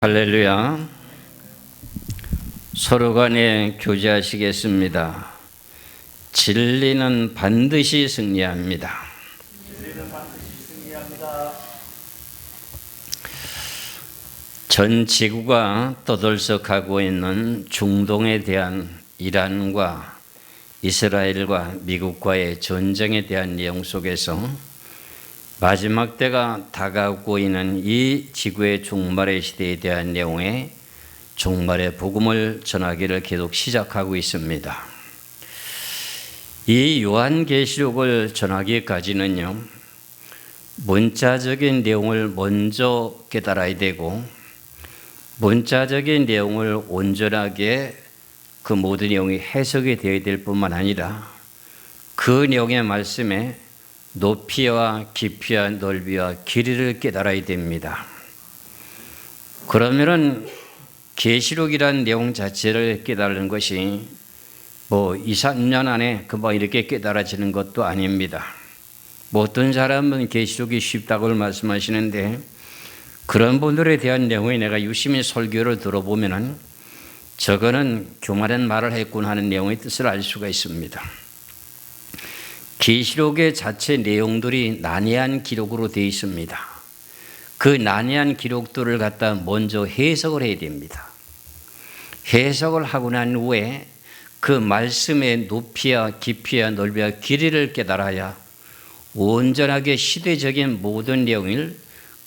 할렐루야. 서로 간에 교제하시겠습니다. 진리는 반드시 승리합니다. 전 지구가 떠들썩하고 있는 중동에 대한 이란과 이스라엘과 미국과의 전쟁에 대한 내용 속에서 마지막 때가 다가오고 있는 이 지구의 종말의 시대에 대한 내용의 종말의 복음을 전하기를 계속 시작하고 있습니다. 이 요한계시록을 전하기까지는요, 문자적인 내용을 먼저 깨달아야 되고, 문자적인 내용을 온전하게 그 모든 내용이 해석이 되어야 될 뿐만 아니라 그 내용의 말씀에 높이와 깊이와 넓이와 길이를 깨달아야 됩니다. 그러면은 계시록이라는 내용 자체를 깨달는 것이 2, 3년 안에 금방 이렇게 깨달아지는 것도 아닙니다. 어떤 사람은 계시록이 쉽다고 말씀하시는데, 그런 분들에 대한 내용에 내가 유심히 설교를 들어보면은 저거는 교만한 말을 했구나 하는 내용의 뜻을 알 수가 있습니다. 계시록의 자체 내용들이 난해한 기록으로 되어 있습니다. 그 난해한 기록들을 갖다 먼저 해석을 해야 됩니다. 해석을 하고 난 후에 그 말씀의 높이와 깊이와 넓이와 길이를 깨달아야 온전하게 시대적인 모든 내용을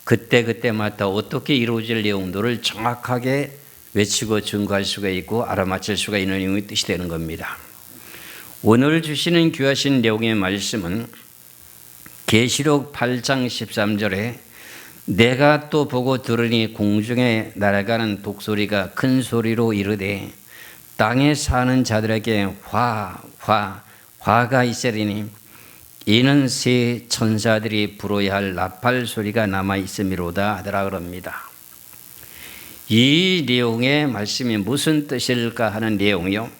그때그때마다 어떻게 이루어질 내용들을 정확하게 외치고 증거할 수가 있고 알아맞힐 수가 있는 내용의 뜻이 되는 겁니다. 오늘 주시는 귀하신 내용의 말씀은 계시록 8장 13절에 내가 또 보고 들으니 공중에 날아가는 독소리가 큰 소리로 이르되 땅에 사는 자들에게 화가 있으리니 이는 새 천사들이 불어야 할 나팔 소리가 남아 있음이로다 하더라 그럽니다. 이 내용의 말씀이 무슨 뜻일까 하는 내용이요,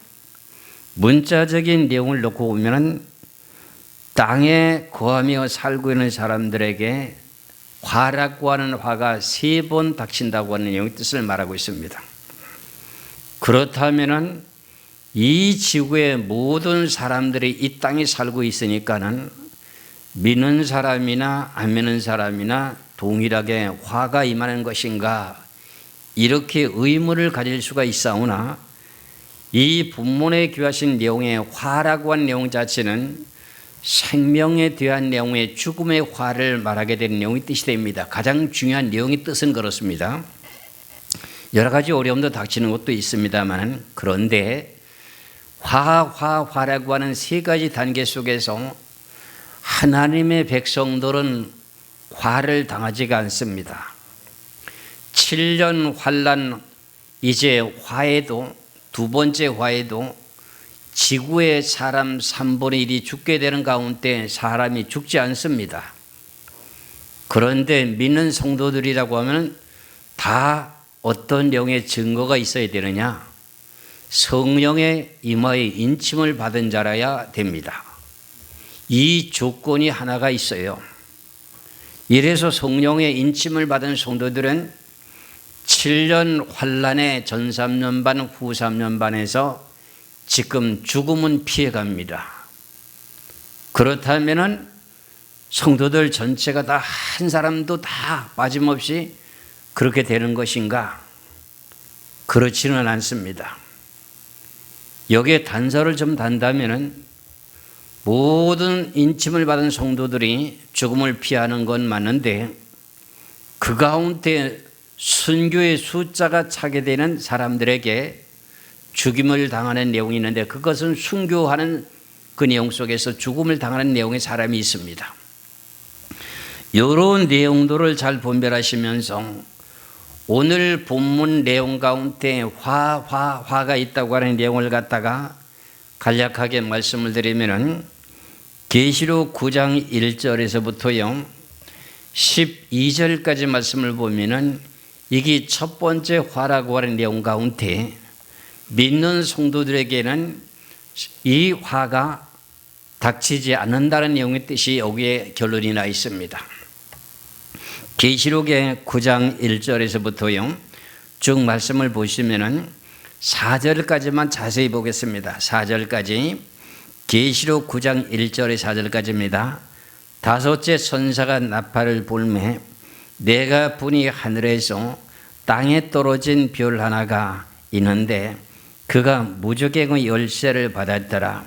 문자적인 내용을 놓고 보면 땅에 거하며 살고 있는 사람들에게 화라고 하는 화가 3번 닥친다고 하는 내용의 뜻을 말하고 있습니다. 그렇다면 이 지구의 모든 사람들이 이 땅에 살고 있으니까는 믿는 사람이나 안 믿는 사람이나 동일하게 화가 임하는 것인가, 이렇게 의문을 가질 수가 있사오나 이 본문에 귀하신 내용의 화라고 한 내용 자체는 생명에 대한 내용의 죽음의 화를 말하게 되는 내용의 뜻이 됩니다. 가장 중요한 내용의 뜻은 그렇습니다. 여러 가지 어려움도 닥치는 것도 있습니다만, 그런데 화라고 하는 3가지 단계 속에서 하나님의 백성들은 화를 당하지가 않습니다. 7년 환난, 이제 화에도 두 번째 화에도 지구의 사람 3분의 1이 죽게 되는 가운데 사람이 죽지 않습니다. 그런데 믿는 성도들이라고 하면 다 어떤 내용의 증거가 있어야 되느냐? 성령의 임하의 인침을 받은 자라야 됩니다. 이 조건이 하나가 있어요. 이래서 성령의 인침을 받은 성도들은 7년 환란의 전 3년 반, 후 3년 반에서 지금 죽음은 피해갑니다. 그렇다면 성도들 전체가 다 한 사람도 다 빠짐없이 그렇게 되는 것인가? 그렇지는 않습니다. 여기에 단서를 좀 단다면 모든 인침을 받은 성도들이 죽음을 피하는 건 맞는데 그 가운데 순교의 숫자가 차게 되는 사람들에게 죽임을 당하는 내용이 있는데, 그것은 순교하는 그 내용 속에서 죽음을 당하는 내용의 사람이 있습니다. 이런 내용들을 잘 분별하시면서 오늘 본문 내용 가운데 화가 있다고 하는 내용을 갖다가 간략하게 말씀을 드리면은 계시록 9장 1절에서부터요 12절까지 말씀을 보면은 이게 첫 번째 화라고 하는 내용 가운데 믿는 성도들에게는 이 화가 닥치지 않는다는 내용의 뜻이 여기에 결론이 나 있습니다. 계시록의 9장 1절에서부터요 쭉 말씀을 보시면은 4절까지만 자세히 보겠습니다. 4절까지 계시록 9장 1절에 4절까지입니다. 다섯째 천사가 나팔을 불매 내가 분이 하늘에서 땅에 떨어진 별 하나가 있는데 그가 무저갱의 열쇠를 받았더라.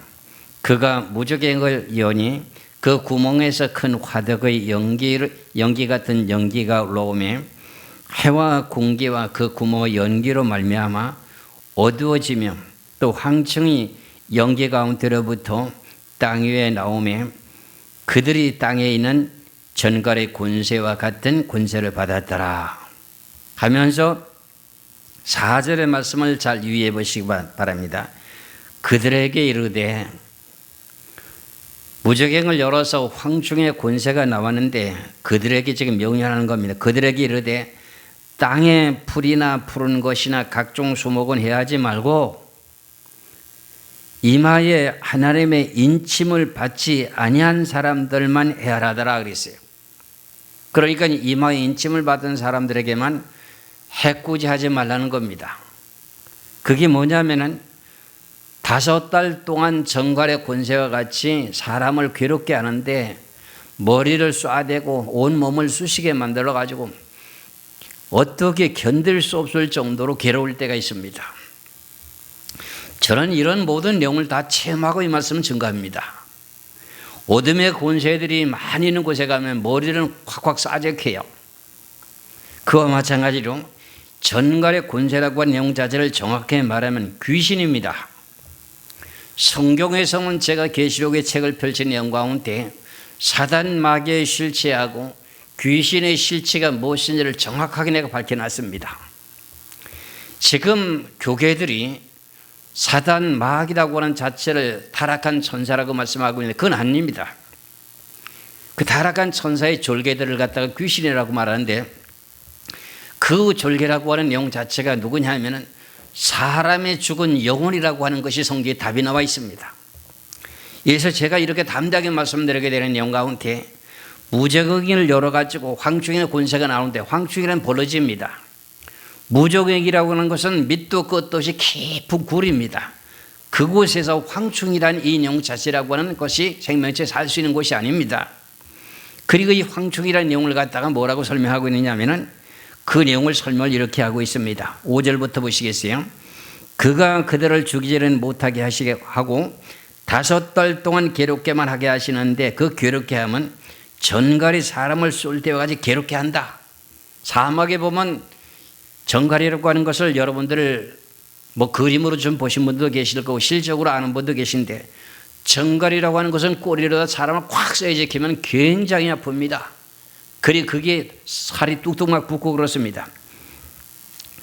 그가 무저갱을 여니 그 구멍에서 큰 화덕의 연기 같은 연기가 올라오며 해와 공기와 그 구멍의 연기로 말미암아 어두워지며 또 황청이 연기 가운데로부터 땅 위에 나오며 그들이 땅에 있는 전갈의 권세와 같은 권세를 받았더라 하면서 4절의 말씀을 잘 유의해 보시기 바랍니다. 그들에게 이르되 무저갱을 열어서 황충의 권세가 나왔는데 그들에게 지금 명령하는 겁니다. 그들에게 이르되 땅에 풀이나 푸른 것이나 각종 수목은 해하지 말고 이마에 하나님의 인침을 받지 아니한 사람들만 해하라더라 그랬어요. 그러니까 이마에 인침을 받은 사람들에게만 해꾸지하지 말라는 겁니다. 그게 뭐냐면은 5달 동안 정갈의 권세와 같이 사람을 괴롭게 하는데 머리를 쏴대고 온 몸을 쑤시게 만들어 가지고 어떻게 견딜 수 없을 정도로 괴로울 때가 있습니다. 저는 이런 모든 내용을 다 체험하고 이 말씀을 증거합니다. 어둠의 권세들이 많이 있는 곳에 가면 머리를 콱콱 쏴적해요. 그와 마찬가지로 전갈의 권세라고 하는 내용 자체를 정확하게 말하면 귀신입니다. 성경에서는 제가 계시록의 책을 펼친 내용 가운데 사단 마귀의 실체하고 귀신의 실체가 무엇인지를 정확하게 내가 밝혀놨습니다. 지금 교계들이 사단 마귀라고 하는 자체를 타락한 천사라고 말씀하고 있는데 그건 아닙니다. 그 타락한 천사의 졸개들을 갖다가 귀신이라고 말하는데 그 졸개라고 하는 내용 자체가 누구냐 하면은 사람의 죽은 영혼이라고 하는 것이 성경에 답이 나와 있습니다. 그래서 제가 이렇게 담대하게 말씀드리게 되는 내용 가운데 무저갱을 열어가지고 황충의 권세가 나오는데 황충이란 벌어집니다. 무저갱이라고 하는 것은 밑도 끝도 없이 깊은 굴입니다. 그곳에서 황충이란 이 내용 자체라고 하는 것이 생명체 살 수 있는 곳이 아닙니다. 그리고 이 황충이라는 내용을 갖다가 뭐라고 설명하고 있느냐면은 그 내용을 설명을 이렇게 하고 있습니다. 5절부터 보시겠어요? 그가 그들을 죽이지는 못하게 하시게 하고 5달 동안 괴롭게만 하게 하시는데 그 괴롭게 하면 전갈이 사람을 쏠 때와 같이 괴롭게 한다. 사막에 보면 전갈이라고 하는 것을 여러분들 뭐 그림으로 좀 보신 분도 계실 거고 실적으로 아는 분도 계신데 전갈이라고 하는 것은 꼬리로다 사람을 꽉 쏘여지키면 굉장히 아픕니다. 그리고 그게 살이 뚝뚝 막 붓고 그렇습니다.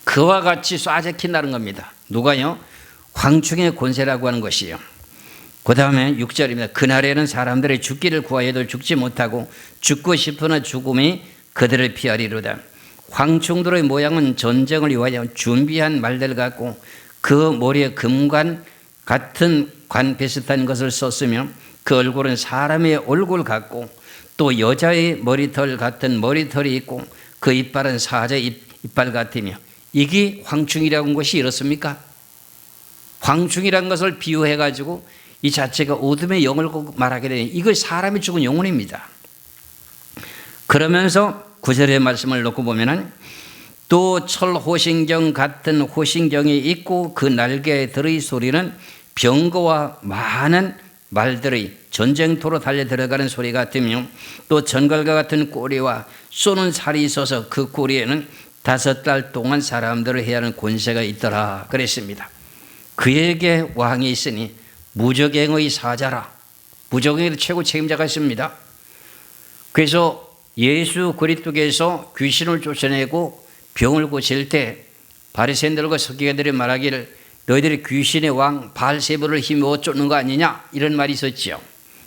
그와 같이 쏴적힌다는 겁니다. 누가요? 황충의 권세라고 하는 것이요. 그 다음에 6절입니다. 그날에는 사람들이 죽기를 구하여도 죽지 못하고 죽고 싶으나 죽음이 그들을 피하리로다. 황충들의 모양은 전쟁을 위하여 준비한 말들 같고 그 머리에 금관 같은 관 비슷한 것을 썼으며 그 얼굴은 사람의 얼굴 같고 또 여자의 머리털 같은 머리털이 있고 그 이빨은 사자의 이빨 같으며 이게 황충이라고 하는 것이 이렇습니까? 황충이라는 것을 비유해 가지고 이 자체가 어둠의 영을 말하게 되니 이거 사람이 죽은 영혼입니다. 그러면서 9절의 말씀을 놓고 보면은 또 철호신경 같은 호신경이 있고 그 날개에 들의 소리는 병거와 많은 말들의 전쟁터로 달려 들어가는 소리 같으며 또 전갈과 같은 꼬리와 쏘는 살이 있어서 그 꼬리에는 5달 동안 사람들을 해야 하는 권세가 있더라 그랬습니다. 그에게 왕이 있으니 무저갱의 사자라. 무저갱의 최고 책임자가 있습니다. 그래서 예수 그리스도께서 귀신을 쫓아내고 병을 고칠 때 바리새인들과 서기관들이 말하기를 너희들이 귀신의 왕 바알세불을 힘입어 쫓는 거 아니냐 이런 말이 있었죠.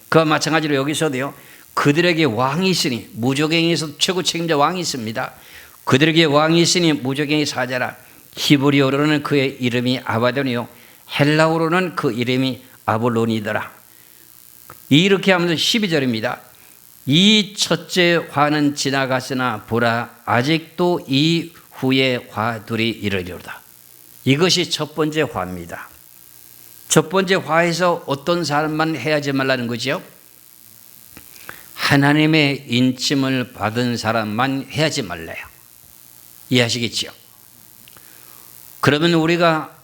그와 마찬가지로 여기서도요. 그들에게 왕이 있으니 무저갱에서 최고 책임자 왕이 있습니다. 그들에게 왕이 있으니 무저갱의 사자라. 히브리어로는 그의 이름이 아바돈이요 헬라어로는 그 이름이 아볼론이더라. 이렇게 하면서 12절입니다. 이 첫째 화는 지나갔으나 보라 아직도 이 후에 화 둘이 이르리로다. 이것이 첫 번째 화입니다. 첫 번째 화에서 어떤 사람만 해야지 말라는 거지요? 하나님의 인침을 받은 사람만 해야지 말래요. 이해하시겠지요? 그러면 우리가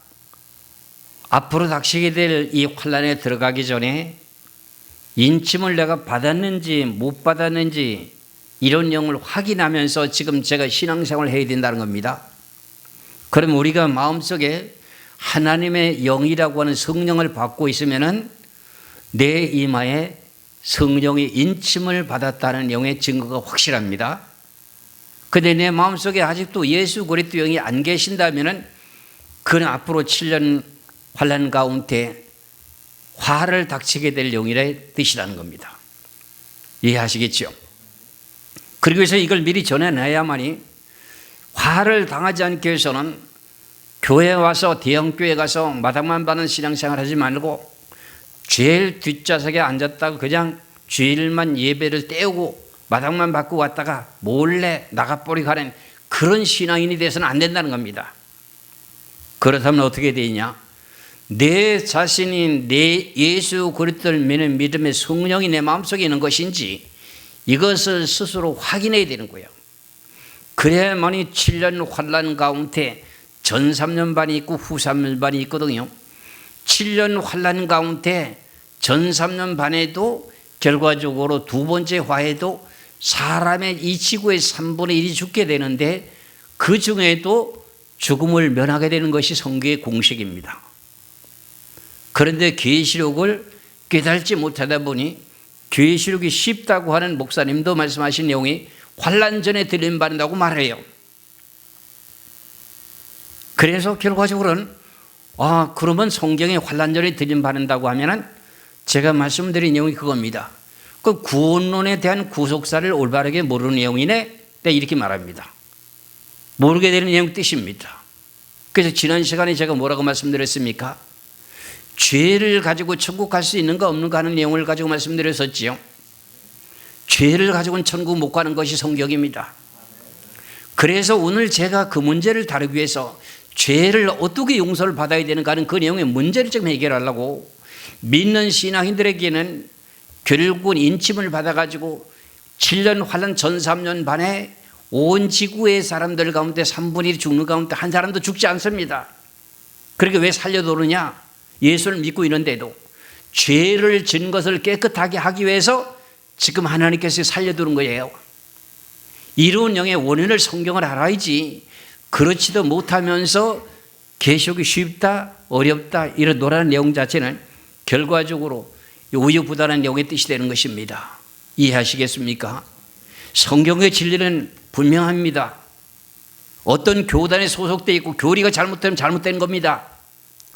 앞으로 닥치게 될 이 환난에 들어가기 전에 인침을 내가 받았는지 못 받았는지 이런 영을 확인하면서 지금 제가 신앙생활을 해야 된다는 겁니다. 그럼 우리가 마음속에 하나님의 영이라고 하는 성령을 받고 있으면은 내 이마에 성령의 인침을 받았다는 영의 증거가 확실합니다. 그런데 내 마음속에 아직도 예수 그리스도 영이 안 계신다면은 그는 앞으로 7년 환난 가운데 화를 닥치게 될 영이라는 뜻이라는 겁니다. 이해하시겠죠? 그리고 해서 이걸 미리 전해놔야만이 화를 당하지 않기 위해서는 교회에 와서 대형교회 가서 마당만 받는 신앙생활 하지 말고 제일 뒷좌석에 앉았다가 그냥 주일만 예배를 때우고 마당만 받고 왔다가 몰래 나가버리고 가는 그런 신앙인이 돼서는 안 된다는 겁니다. 그렇다면 어떻게 되냐? 내 자신이 내 예수 그리스도를 믿는 믿음의 성령이 내 마음속에 있는 것인지 이것을 스스로 확인해야 되는 거예요. 그래야만이 7년 환난 가운데 전 3년 반이 있고 후 3년 반이 있거든요. 7년 환난 가운데 전 3년 반에도 결과적으로 두 번째 화에도 사람의 이 지구의 3분의 1이 죽게 되는데 그 중에도 죽음을 면하게 되는 것이 성경의 공식입니다. 그런데 계시록을 깨달지 못하다 보니 계시록이 쉽다고 하는 목사님도 말씀하신 내용이 환난 전에 들림받는다고 말해요. 그래서 결과적으로는 그러면 성경에 환난 전에 들림받는다고 하면은 제가 말씀드린 내용이 그겁니다. 그 구원론에 대한 구속사를 올바르게 모르는 내용이네. 이렇게 말합니다. 모르게 되는 내용 뜻입니다. 그래서 지난 시간에 제가 뭐라고 말씀드렸습니까? 죄를 가지고 천국 갈 수 있는가 없는가 하는 내용을 가지고 말씀드렸었지요. 죄를 가지고는 천국 못 가는 것이 성경입니다. 그래서 오늘 제가 그 문제를 다루기 위해서 죄를 어떻게 용서를 받아야 되는가 하는 그 내용의 문제를 좀 해결하려고 믿는 신앙인들에게는 결국은 인침을 받아가지고 7년 환난 전 3년 반에 온 지구의 사람들 가운데 3분의 1이 죽는 가운데 한 사람도 죽지 않습니다. 그러니까 왜 살려두느냐? 예수를 믿고 있는데도 죄를 지은 것을 깨끗하게 하기 위해서 지금 하나님께서 살려두는 거예요. 이로운 영의 원인을 성경을 알아야지 그렇지도 못하면서 계시록이 쉽다 어렵다 이런 노라는 내용 자체는 결과적으로 우유부단한 영의 뜻이 되는 것입니다. 이해하시겠습니까? 성경의 진리는 분명합니다. 어떤 교단에 소속되어 있고 교리가 잘못되면 잘못된 겁니다.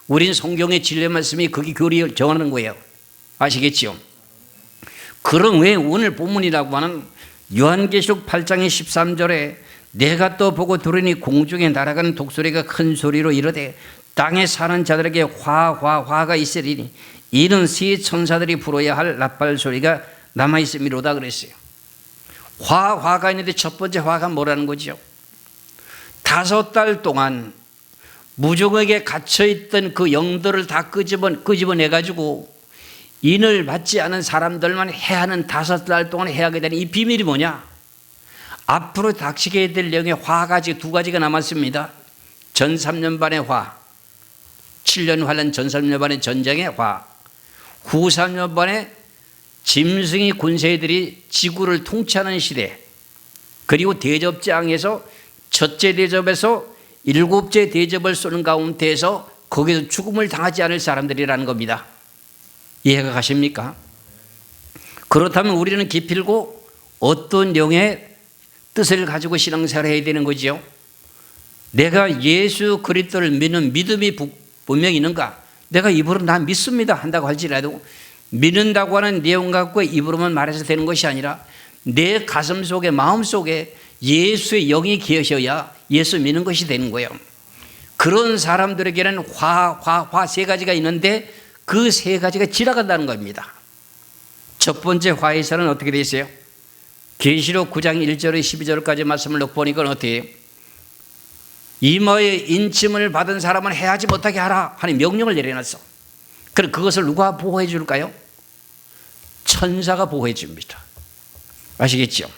우린 성경의 진리 말씀이 거기 교리를 정하는 거예요. 아시겠죠? 그럼 왜 오늘 본문이라고 하는 요한계시록 8장의 13절에 내가 또 보고 들으니 공중에 날아가는 독수리가 큰 소리로 이르되 땅에 사는 자들에게 화가 있으리니 이는 세 천사들이 불어야 할 나팔 소리가 남아있음이로다 그랬어요. 화가 있는데 첫 번째 화가 뭐라는 거죠? 5달 동안 무종에게 갇혀있던 그 영들을 다 끄집어내가지고 인을 받지 않은 사람들만 해하는 5달 동안 해하게 되는 이 비밀이 뭐냐? 앞으로 닥치게 될 영의 화가 지금 2가지가 남았습니다. 전 3년 반의 화, 7년 환난 전 3년 반의 전쟁의 화, 후 3년 반의 짐승이 군세들이 지구를 통치하는 시대, 그리고 대접장에서 첫째 대접에서 7째 대접을 쏘는 가운데에서 거기서 죽음을 당하지 않을 사람들이라는 겁니다. 이해가 가십니까? 그렇다면 우리는 기필고 어떤 영의 뜻을 가지고 신앙생활을 해야 되는 거지요? 내가 예수 그리스도를 믿는 믿음이 분명히 있는가? 내가 입으로 나 믿습니다 한다고 할지라도 믿는다고 하는 내용 갖고 입으로만 말해서 되는 것이 아니라 내 가슴 속에 마음 속에 예수의 영이 계셔야 예수 믿는 것이 되는 거예요. 그런 사람들에게는 화 3가지가 있는데 그 3가지가 지나간다는 겁니다. 첫 번째 화에서는 어떻게 되어 있어요? 계시록 9장 1절 12절까지 말씀을 놓고 보니까 어떻게 해요? 이마에 인침을 받은 사람은 해하지 못하게 하라 하는 명령을 내려놨어. 그럼 그것을 누가 보호해 줄까요? 천사가 보호해 줍니다. 아시겠죠?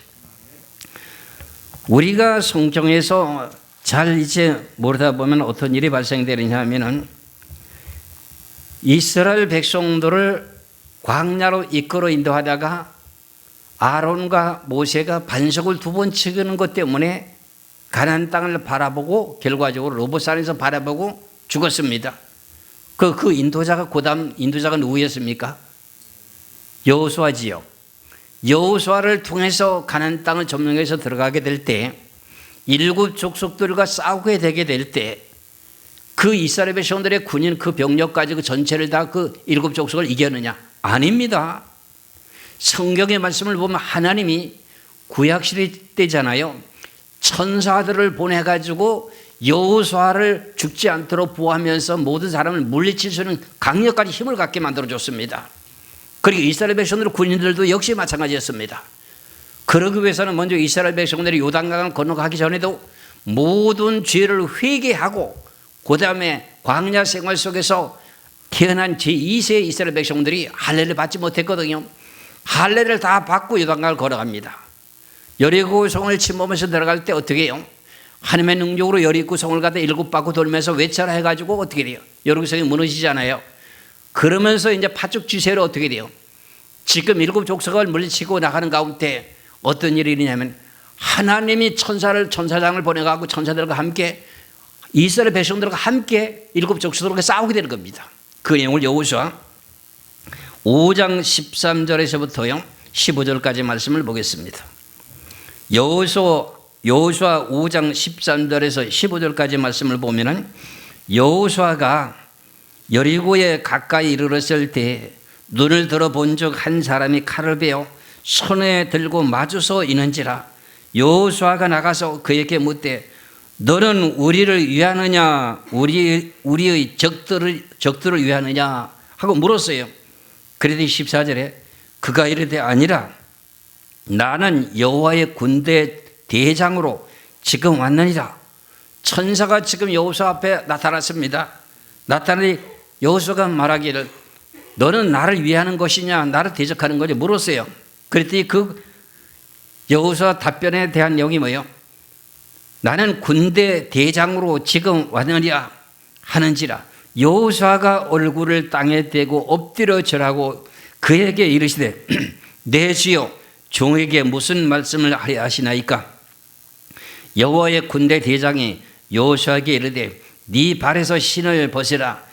우리가 성경에서 잘 이제 모르다 보면 어떤 일이 발생되느냐 하면은 이스라엘 백성들을 광야로 이끌어 인도하다가 아론과 모세가 반석을 2번 치는 것 때문에 가나안 땅을 바라보고 결과적으로 로봇산에서 바라보고 죽었습니다. 그 인도자가 고담 인도자가 누구였습니까? 여호수아지요. 여호수아를 통해서 가나안 땅을 점령해서 들어가게 될 때 7 족속들과 싸우게 되게 될 때 그 이스라엘 백성들의 군인 그 병력 가지고 전체를 다 그 7 족속을 이겼느냐? 아닙니다. 성경의 말씀을 보면 하나님이 구약시대 때잖아요. 천사들을 보내가지고 여호수아를 죽지 않도록 보호하면서 모든 사람을 물리칠 수 있는 강력한 힘을 갖게 만들어줬습니다. 그리고 이스라엘 백성들 군인들도 역시 마찬가지였습니다. 그러기 위해서는 먼저 이스라엘 백성들이 요단강을 건너가기 전에도 모든 죄를 회개하고 그 다음에 광야 생활 속에서 태어난 제2세 이스라엘 백성들이 할례를 받지 못했거든요. 할례를 다 받고 요단강을 걸어갑니다. 여리고 성을 침범해서 들어갈 때 어떻게 해요? 하나님의 능력으로 여리고 성을 갖다 7바퀴 돌면서 외쳐라 해가지고 어떻게 돼요? 여리고 성이 무너지잖아요. 그러면서 이제 파죽 지세로 어떻게 돼요? 지금 7 족속을 물리치고 나가는 가운데 어떤 일이 있냐면 하나님이 천사장을 보내가고 천사들과 함께 이스라엘 백성들과 함께 7 족속들과 싸우게 되는 겁니다. 그 내용을 여호수아 5장 13절에서부터요 15절까지 말씀을 보겠습니다. 여호수아 5장 13절에서 15절까지 말씀을 보면은 여호수아가 여리고에 가까이 이르렀을 때 눈을 들어 본 적 한 사람이 칼을 베어 손에 들고 마주서 있는지라 여호수아가 나가서 그에게 묻되 너는 우리를 위하느냐 우리의 적들을 위하느냐 하고 물었어요. 그랬더니 14절에 그가 이르되 아니라 나는 여호와의 군대 대장으로 지금 왔느니라. 천사가 지금 여호수아 앞에 나타났습니다. 나타나니 여호수아가 말하기를 너는 나를 위하는 것이냐 나를 대적하는 거냐 물었어요. 그랬더니 그 여호수아 답변에 대한 내용이 뭐예요? 나는 군대 대장으로 지금 왔느냐 하는지라. 여호수아가 얼굴을 땅에 대고 엎드려 절하고 그에게 이르시되 내 주여 종에게 무슨 말씀을 하려 하시나이까. 여호와의 군대 대장이 여호수아에게 이르되 네 발에서 신을 벗으라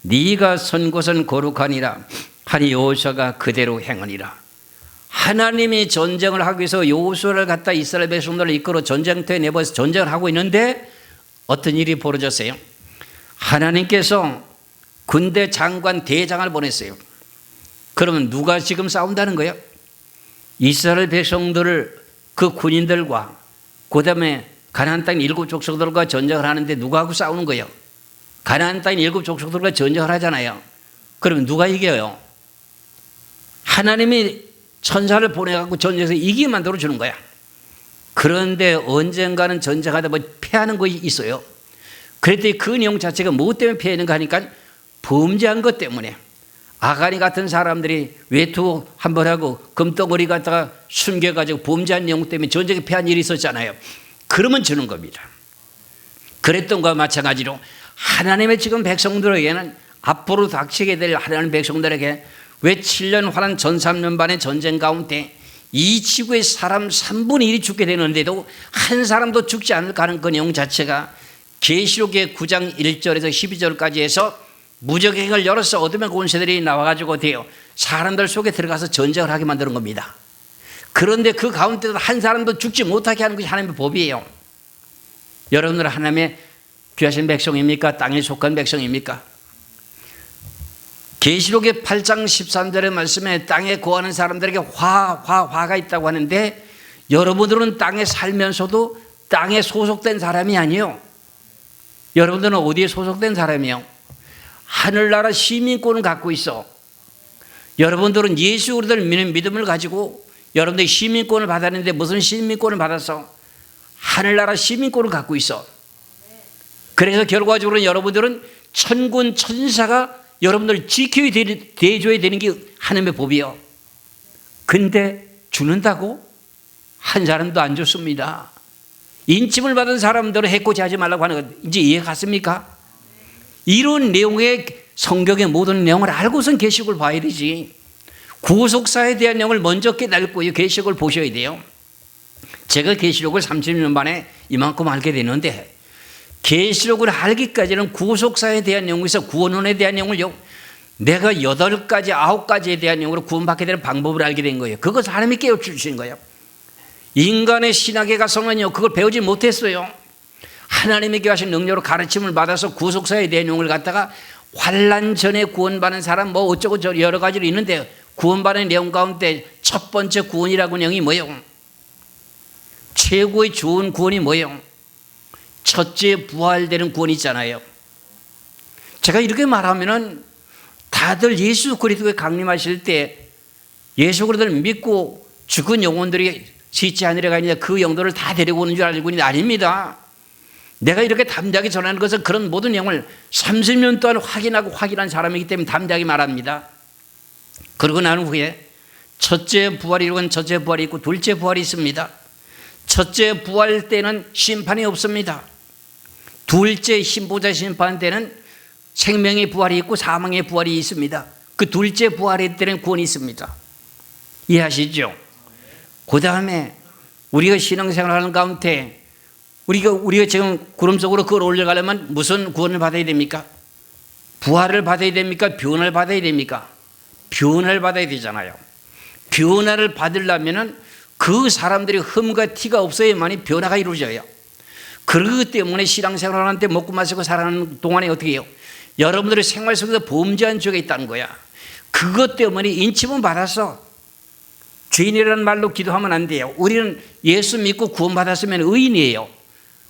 네가 선 곳은 거룩하니라 하니 여호수아가 그대로 행하니라. 하나님이 전쟁을 하기 위해서 여호수아를 갖다 이스라엘 백성들을 이끌어 전쟁터에 내버려서 전쟁을 하고 있는데 어떤 일이 벌어졌어요? 하나님께서 군대 장관 대장을 보냈어요. 그러면 누가 지금 싸운다는 거예요? 이스라엘 백성들을 그 군인들과 그 다음에 가나안 땅 7 족속들과 전쟁을 하는데 누가 하고 싸우는 거예요? 가나안 땅 7 족속들과 전쟁을 하잖아요. 그러면 누가 이겨요? 하나님이 천사를 보내갖고 전쟁에서 이기게 만들어 주는 거야. 그런데 언젠가는 전쟁하다 보면 패하는 것이 있어요. 그랬더니 그 내용 자체가 무엇 때문에 패하는가 하니까 범죄한 것 때문에 아가니 같은 사람들이 외투 한 번 하고 금덩어리 갖다가 숨겨가지고 범죄한 내용 때문에 전쟁에 패한 일이 있었잖아요. 그러면 주는 겁니다. 그랬던 것과 마찬가지로 하나님의 지금 백성들에게는 앞으로 닥치게 될 하나님 백성들에게 왜 7년 환란 전 3년 반의 전쟁 가운데 이 지구의 사람 3분의 1이 죽게 되는데도 한 사람도 죽지 않을까 하는 그 내용 자체가 계시록의 9장 1절에서 12절까지 해서 무적행을 열어서 어둠의 권세들이 나와가지고 돼요. 사람들 속에 들어가서 전쟁을 하게 만드는 겁니다. 그런데 그 가운데도 한 사람도 죽지 못하게 하는 것이 하나님의 법이에요. 여러분들은 하나님의 귀하신 백성입니까? 땅에 속한 백성입니까? 계시록의 8장 13절의 말씀에 땅에 거하는 사람들에게 화가 있다고 하는데 여러분들은 땅에 살면서도 땅에 소속된 사람이 아니에요. 여러분들은 어디에 소속된 사람이에요? 하늘나라 시민권을 갖고 있어. 여러분들은 예수 그리스도를 믿는 믿음을 가지고 여러분들이 시민권을 받았는데 무슨 시민권을 받았어? 하늘나라 시민권을 갖고 있어. 그래서 결과적으로 여러분들은 천군 천사가 여러분들을 지켜야 대줘야 되는 게 하나님의 법이요. 근데 죽는다고? 한 사람도 안 죽습니다. 인침을 받은 사람들은 해코지 하지 말라고 하는 것 이제 이해 갔습니까? 이런 내용의 성경의 모든 내용을 알고선 계시록을 봐야 되지. 구속사에 대한 내용을 먼저 깨닫고 계시록을 보셔야 돼요. 제가 계시록을 30년 만에 이만큼 알게 되는데 계시록을 알기까지는 구속사에 대한 내용에서 구원론에 대한 내용을요, 내가 8가지 9가지에 대한 내용으로 구원받게 되는 방법을 알게 된 거예요. 그것을 하나님이 깨우쳐주신 거예요. 인간의 신학에 가서는요 그걸 배우지 못했어요. 하나님에게 하신 능력으로 가르침을 받아서 구속사에 대한 내용을 갖다가 환난 전에 구원받는 사람 뭐 어쩌고 저 여러 가지로 있는데, 구원받는 내용 가운데 첫 번째 구원이라고 내용이 뭐예요? 최고의 좋은 구원이 뭐예요? 첫째 부활되는 구원이 있잖아요. 제가 이렇게 말하면은 다들 예수 그리스도에 강림하실 때 예수 그리스도를 믿고 죽은 영혼들이 지치 하늘에 아니라 그 영혼들을 다 데리고 오는 줄 알고 있는데 아닙니다. 내가 이렇게 담대하게 전하는 것은 그런 모든 내용을 30년 동안 확인한 사람이기 때문에 담대하게 말합니다. 그러고 난 후에 첫째 부활이라고는 첫째 부활이 있고 둘째 부활이 있습니다. 첫째 부활 때는 심판이 없습니다. 둘째 신보자 심판 때는 생명의 부활이 있고 사망의 부활이 있습니다. 그 둘째 부활의 때는 구원이 있습니다. 이해하시죠? 그 다음에 우리가 신앙생활하는 가운데 우리가 지금 구름 속으로 그걸 올려가려면 무슨 구원을 받아야 됩니까? 부활을 받아야 됩니까? 변화를 받아야 됩니까? 변화를 받아야 되잖아요. 변화를 받으려면 그 사람들이 흠과 티가 없어야만이 변화가 이루어져요. 그렇기 때문에 신앙생활을 하는데 먹고 마시고 살아가는 동안에 어떻게 해요? 여러분들의 생활 속에서 범죄한 죄가 있다는 거야. 그것 때문에 인침은 받아서 죄인이라는 말로 기도하면 안 돼요. 우리는 예수 믿고 구원받았으면 의인이에요.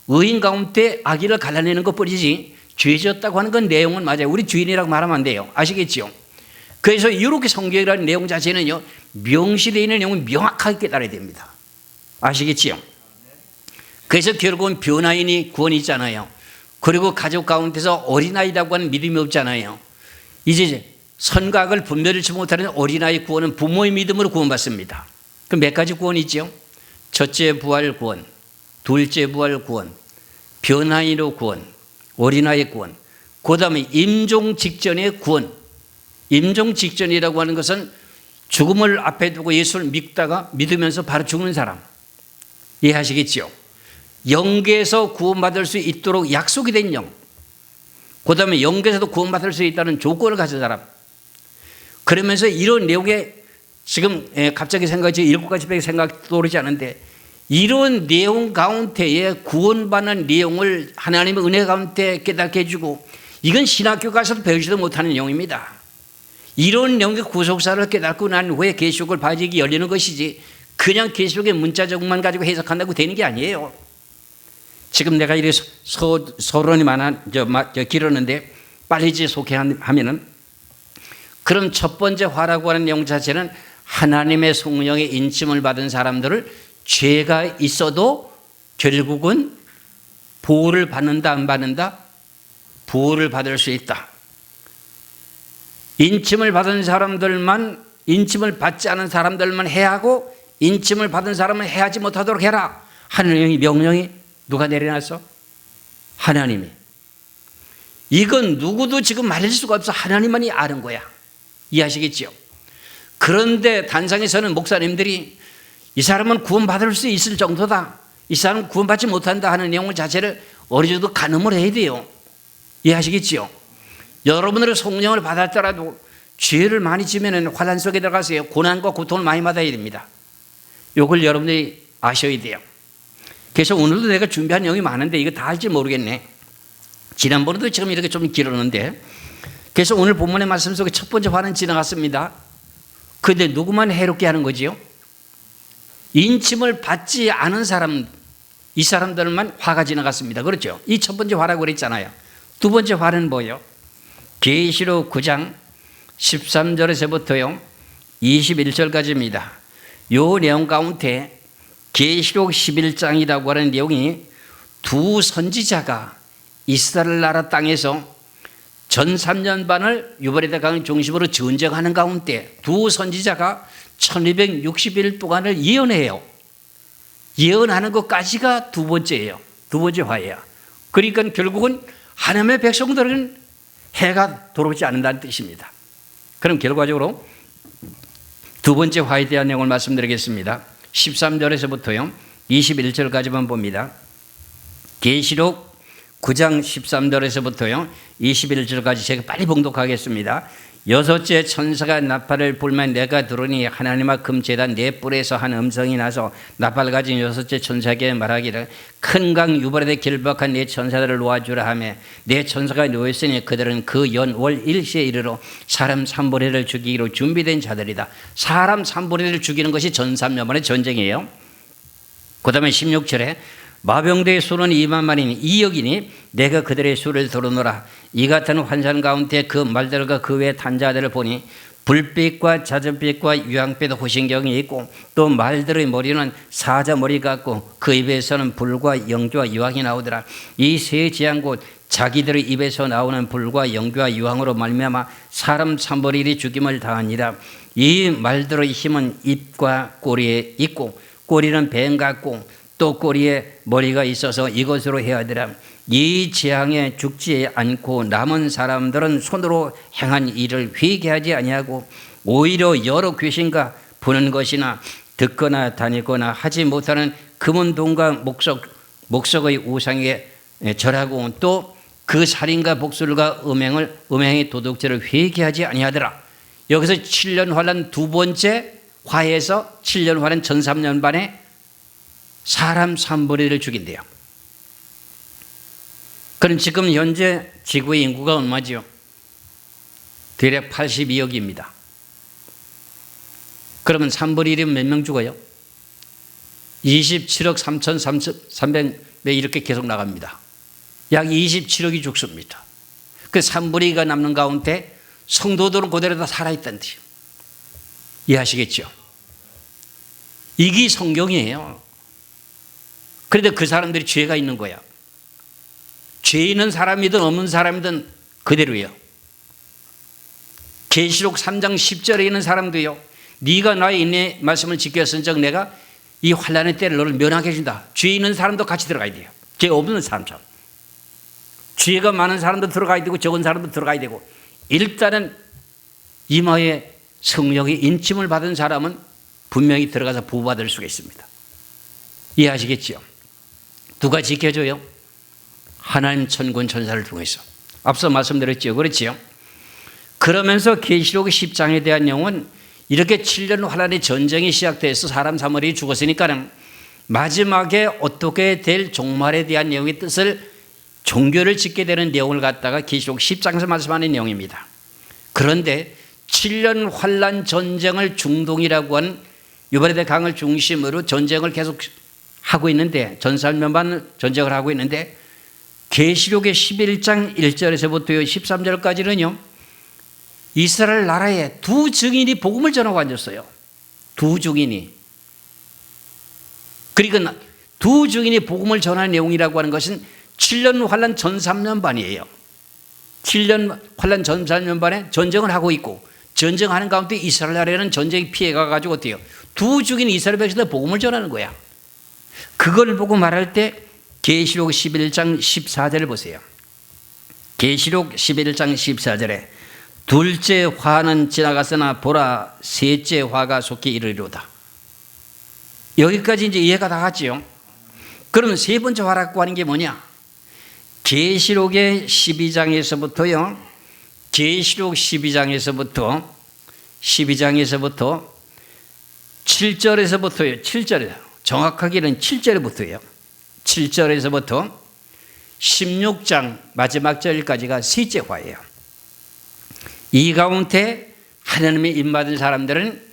의인 가운데 악의를 갈라내는 것뿐이지 죄졌다고 하는 건 내용은 맞아요. 우리 죄인이라고 말하면 안 돼요. 아시겠죠? 그래서 이렇게 성경이라는 내용 자체는요, 명시되어 있는 내용을 명확하게 깨달아야 됩니다. 아시겠지요? 그래서 결국은 변화인이 구원이 있잖아요. 그리고 가족 가운데서 어린아이라고 하는 믿음이 없잖아요. 이제 선과 악을 분별치 못하는 어린아이 구원은 부모의 믿음으로 구원받습니다. 그럼 몇 가지 구원이 있죠? 첫째 부활 구원, 둘째 부활 구원, 변화인으로 구원, 어린아이 구원, 그 다음에 임종 직전의 구원. 임종 직전이라고 하는 것은 죽음을 앞에 두고 예수를 믿으면서 바로 죽는 사람. 이해하시겠지요? 영계에서 구원받을 수 있도록 약속이 된 영. 그 다음에 영계에서도 구원받을 수 있다는 조건을 가진 사람. 그러면서 이런 내용에 지금 갑자기 생각이 7가지밖에 생각 떠오르지 않은데, 이런 내용 가운데에 구원받는 내용을 하나님의 은혜 가운데 깨닫게 해주고, 이건 신학교 가서도 배우지도 못하는 내용입니다. 이런 내용의 구속사를 깨닫고 난 후에 계시록을 봐지기 열리는 것이지, 그냥 계시록의 문자적만 가지고 해석한다고 되는 게 아니에요. 지금 내가 이렇게 서론이 길었는데 빨리 소개하면은, 그럼 첫 번째 화라고 하는 내용 자체는 하나님의 성령의 인침을 받은 사람들을 죄가 있어도 결국은 보호를 받는다 안 받는다? 보호를 받을 수 있다. 인침을 받은 사람들만, 인침을 받지 않은 사람들만 해야 하고 인침을 받은 사람은 해하지 못하도록 해라. 하나님의 명령이 누가 내려놨어? 하나님이. 이건 누구도 지금 말할 수가 없어. 하나님만이 아는 거야. 이해하시겠죠? 그런데 단상에서는 목사님들이 이 사람은 구원받을 수 있을 정도다, 이 사람은 구원받지 못한다 하는 내용 자체를 어느 정도 가늠을 해야 돼요. 이해하시겠죠? 여러분들의 성령을 받았더라도 죄를 많이 지면 환난 속에 들어가서 고난과 고통을 많이 받아야 됩니다. 이걸 여러분들이 아셔야 돼요. 그래서 오늘도 내가 준비한 내용이 많은데 이거 다 할지 모르겠네. 지난번에도 지금 이렇게 좀 길었는데, 그래서 오늘 본문의 말씀 속에 첫 번째 화는 지나갔습니다. 그런데 누구만 해롭게 하는 거지요? 인침을 받지 않은 사람, 이 사람들만 화가 지나갔습니다. 그렇죠? 이 첫 번째 화라고 그랬잖아요. 두 번째 화는 뭐예요? 계시록 9장 13절에서부터요 21절까지입니다. 이 내용 가운데 계시록 11장이라고 하는 내용이 두 선지자가 이스라엘 나라 땅에서 전 3년 반을 유브라데 강을 중심으로 전쟁하는 가운데 두 선지자가 1260일 동안을 예언해요. 예언하는 것까지가 두 번째예요. 두 번째 화해야. 그러니까 결국은 하나님의 백성들은 해가 돌아오지 않는다는 뜻입니다. 그럼 결과적으로 두 번째 화해에 대한 내용을 말씀드리겠습니다. 13절에서부터요 21절까지만 봅니다. 계시록 9장 13절에서부터요 21절까지 제가 빨리 봉독하겠습니다. 여섯째 천사가 나팔을 불면 내가 들으니 하나님의 금제단 네 뿔에서 한 음성이 나서 나팔 가진 여섯째 천사에게 말하기를 큰 강 유브라데 길박한 네 천사들을 놓아주라 하며 네 천사가 놓였으니 그들은 그 연월 일시에 이르러 사람 3분의 1을 죽이기로 준비된 자들이다. 사람 3분의 1을 죽이는 것이 전 3년 만의 전쟁이에요. 그 다음에 16절에 마병대의 수는 2만만이니 2억이니 내가 그들의 수를 들어놓으라. 이 같은 환상 가운데 그 말들과 그 외 탄자들을 보니 불빛과 자전빛과 유황빛 호신경이 있고 또 말들의 머리는 사자 머리 같고 그 입에서는 불과 영주와 유황이 나오더라. 이 세 지한 곧 자기들의 입에서 나오는 불과 영주와 유황으로 말미암아 사람 3분의 1이 죽임을 당하니라. 이 말들의 힘은 입과 꼬리에 있고 꼬리는 뱀 같고 또 꼬리에 머리가 있어서 이것으로 해야되라. 이 재앙에 죽지 않고 남은 사람들은 손으로 행한 일을 회개하지 아니하고 오히려 여러 귀신과 부는 것이나 듣거나 다니거나 하지 못하는 금은 돈과 목석의 우상에 절하고 또 그 살인과 복술과 음행의 도둑질을 회개하지 아니하더라. 여기서 7년 환란 두 번째 화해에서 7년 환란 전 3년 반에 사람 3분의 1을 죽인대요. 그럼 지금 현재 지구의 인구가 얼마지요? 대략 82억입니다. 그러면 3분의 1이면 몇 명 죽어요? 27억 3,300명 이렇게 계속 나갑니다. 약 27억이 죽습니다. 그 3분의 2가 남는 가운데 성도들은 그대로 다 살아있다는데요. 이해하시겠죠? 이게 성경이에요. 그런데 그 사람들이 죄가 있는 거야. 죄 있는 사람이든 없는 사람이든 그대로예요. 계시록 3장 10절에 있는 사람도요. 네가 나의 인내 말씀을 지켰은즉 내가 이 환난의 때를 너를 면하게 해준다. 죄 있는 사람도 같이 들어가야 돼요. 죄 없는 사람처럼. 죄가 많은 사람도 들어가야 되고 적은 사람도 들어가야 되고 일단은 이마에 성령의 인침을 받은 사람은 분명히 들어가서 보호받을 수가 있습니다. 이해하시겠죠? 누가 지켜줘요? 하나님 천군 천사를 통해서. 앞서 말씀드렸죠. 그렇지요? 그러면서 계시록 10장에 대한 내용은 이렇게 7년 환란의 전쟁이 시작돼서 사람 3분의 1이 죽었으니까는 마지막에 어떻게 될 종말에 대한 내용의 뜻을 종교를 짓게 되는 내용을 갖다가 계시록 10장에서 말씀하는 내용입니다. 그런데 7년 환란 전쟁을 중동이라고 하는 유브라데 강을 중심으로 전쟁을 계속 하고 있는데 전 3년 반 전쟁을 하고 있는데 계시록의 11장 1절에서부터 13절까지는요. 이스라엘 나라에 두 증인이 복음을 전하고 앉았어요. 두 증인이. 그러니까 두 증인이 복음을 전하는 내용이라고 하는 것은 7년 환란 전 3년 반이에요. 7년 환란 전 3년 반에 전쟁을 하고 있고 전쟁하는 가운데 이스라엘 나라에는 전쟁이 피해가 가지고 어때요? 두 증인이 이스라엘 백성들 복음을 전하는 거야. 그걸 보고 말할 때 계시록 11장 14절을 보세요. 계시록 11장 14절에 둘째 화는 지나갔으나 보라 셋째 화가 속히 이르리로다. 여기까지 이제 이해가 다 갔지요. 그러면 세 번째 화라고 하는 게 뭐냐? 계시록의 12장에서부터요. 계시록 12장에서부터 7절에서부터요. 7절에 정확하게는 7절부터예요. 7절에서부터 16장 마지막 절까지가 셋째 화예요. 이 가운데 하나님의 인받은 사람들은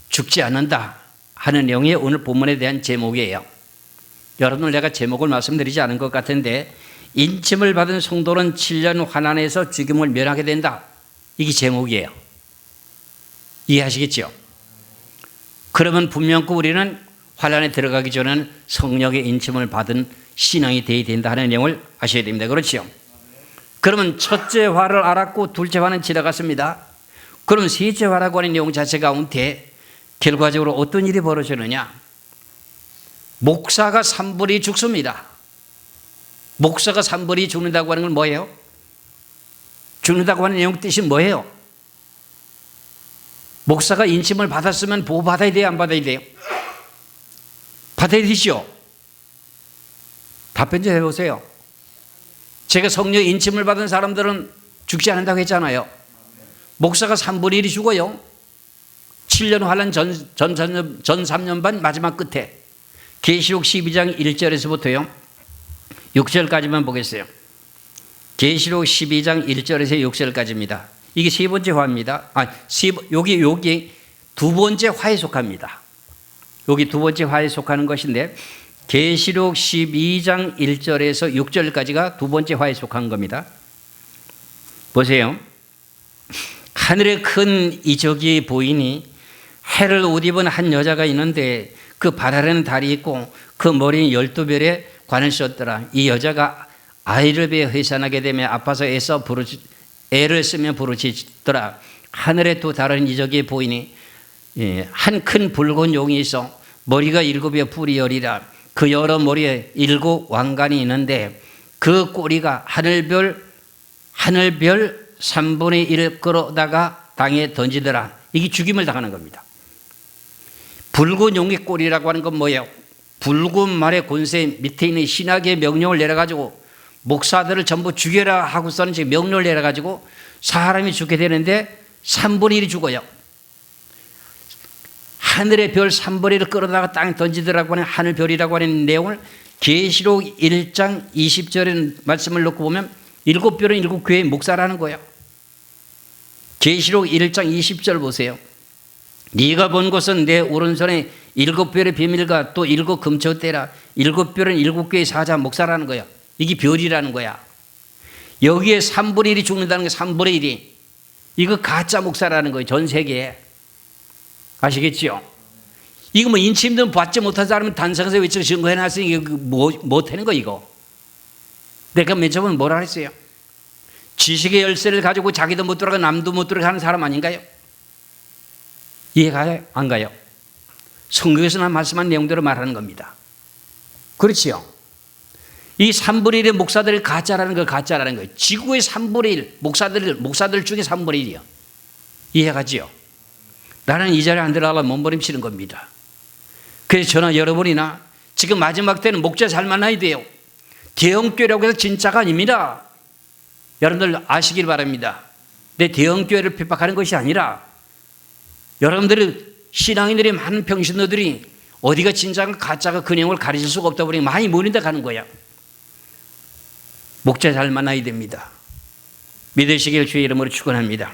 죽지 않는다 하는 내용이 오늘 본문에 대한 제목이에요. 여러분 내가 제목을 말씀드리지 않은 것 같은데 인침을 받은 성도는 7년 환난에서 죽임을 면하게 된다. 이게 제목이에요. 이해하시겠죠? 그러면 분명히 우리는 환난에 들어가기 전에는 성령의 인침을 받은 신앙이 되어야 된다 하는 내용을 아셔야 됩니다. 그렇죠? 그러면 첫째 화를 알았고 둘째 화는 지나갔습니다. 그럼 셋째 화라고 하는 내용 자체 가운데 결과적으로 어떤 일이 벌어지느냐? 목사가 산불이 죽습니다. 목사가 산불이 죽는다고 하는 건 뭐예요? 죽는다고 하는 내용 뜻이 뭐예요? 목사가 인침을 받았으면 보호받아야 돼요? 안 받아야 돼요? 받아야 되죠? 답변 좀 해보세요. 제가 성령 인침을 받은 사람들은 죽지 않는다고 했잖아요. 목사가 산불일이 죽어요. 7년 환란 전 3년 반 마지막 끝에 계시록 12장 1절에서부터요 6절까지만 보겠어요. 계시록 12장 1절에서 6절까지입니다. 이게 세 번째 화입니다. 여기 두 번째 화에 속합니다. 여기 두 번째 화에 속하는 것인데 계시록 12장 1절에서 6절까지가 두 번째 화에 속한 겁니다. 보세요. 하늘에 큰 이적이 보이니 해를 옷 입은 한 여자가 있는데 그 발 아래는 달이 있고 그 머리는 12별의 관을 썼더라. 이 여자가 아이를 베어 해산하게 되며 아파서 애를 쓰며 부르짖더라. 하늘에 또 다른 이적이 보이니 한 큰 붉은 용이 있어 머리가 7여 뿔이 열이라. 그 여러 머리에 7 왕관이 있는데 그 꼬리가 하늘별 3분의 1을 끌어다가 땅에 던지더라. 이게 죽임을 당하는 겁니다. 붉은 용의 꼬리라고 하는 건 뭐예요? 붉은 말의 권세 밑에 있는 신학의 명령을 내려가지고 목사들을 전부 죽여라 하고서는 지금 명령을 내려가지고 사람이 죽게 되는데 3분의 1이 죽어요. 하늘의 별 3분의 1을 끌어다가 땅에 던지더라고 하는 하늘별이라고 하는 내용을 계시록 1장 20절의 말씀을 놓고 보면 7별은 7교회의 목사라는 거예요. 계시록 1장 20절 보세요. 네가 본 것은 내 오른손에 7별의 비밀과 또 7 금초대라. 7별은 7교회의 사자 목사라는 거예요. 이게 별이라는 거야. 여기에 3분의 1이 죽는다는 게 3분의 1이 이거 가짜 목사라는 거예요. 전 세계에. 아시겠죠? 이거 뭐 인침도 받지 못한 사람은 단상에서 외쳐 증거해놨으니 이거 못하는 거 이거. 내가 맨 처음에 뭐라 그랬어요? 지식의 열쇠를 가지고 자기도 못 들어가 남도 못 들어가 하는 사람 아닌가요? 이해가요? 안 가요? 성경에서 말씀한 내용대로 말하는 겁니다. 그렇지요? 이 3분의 1의 목사들이 가짜라는 거 가짜라는 거예요. 지구의 3분의 1 목사들 중에 3분의 1이요. 이해가지요? 나는 이 자리에 안 들어가려면 몸부림치는 겁니다. 그래서 저나 여러분이나 지금 마지막 때는 목자 잘 만나야 돼요. 대형교회라고 해서 진짜가 아닙니다. 여러분들 아시길 바랍니다. 내 대형교회를 핍박하는 것이 아니라 여러분들이 신앙인들이 많은 평신도들이 어디가 진짜가 가짜가 그 내용을 가르칠 수가 없다 보니 많이 모인다 가는 거야. 목자 잘 만나야 됩니다. 믿으시길 주의 이름으로 축원합니다.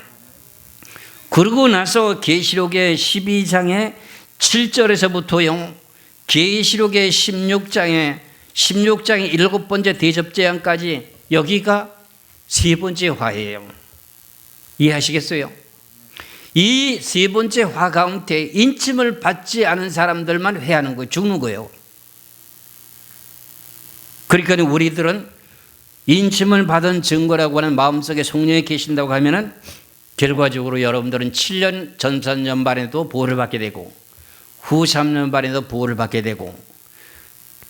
그러고 나서 계시록의 12장의 7절에서부터요 계시록의 16장의 7번째 대접재앙까지 여기가 세 번째 화예요. 이해하시겠어요? 이 세 번째 화 가운데 인침을 받지 않은 사람들만 회하는 거예요. 죽는 거예요. 그러니까 우리들은 인침을 받은 증거라고 하는 마음속에 성령이 계신다고 하면은 결과적으로 여러분들은 7년 전 3년 반에도 보호를 받게 되고 후 3년 반에도 보호를 받게 되고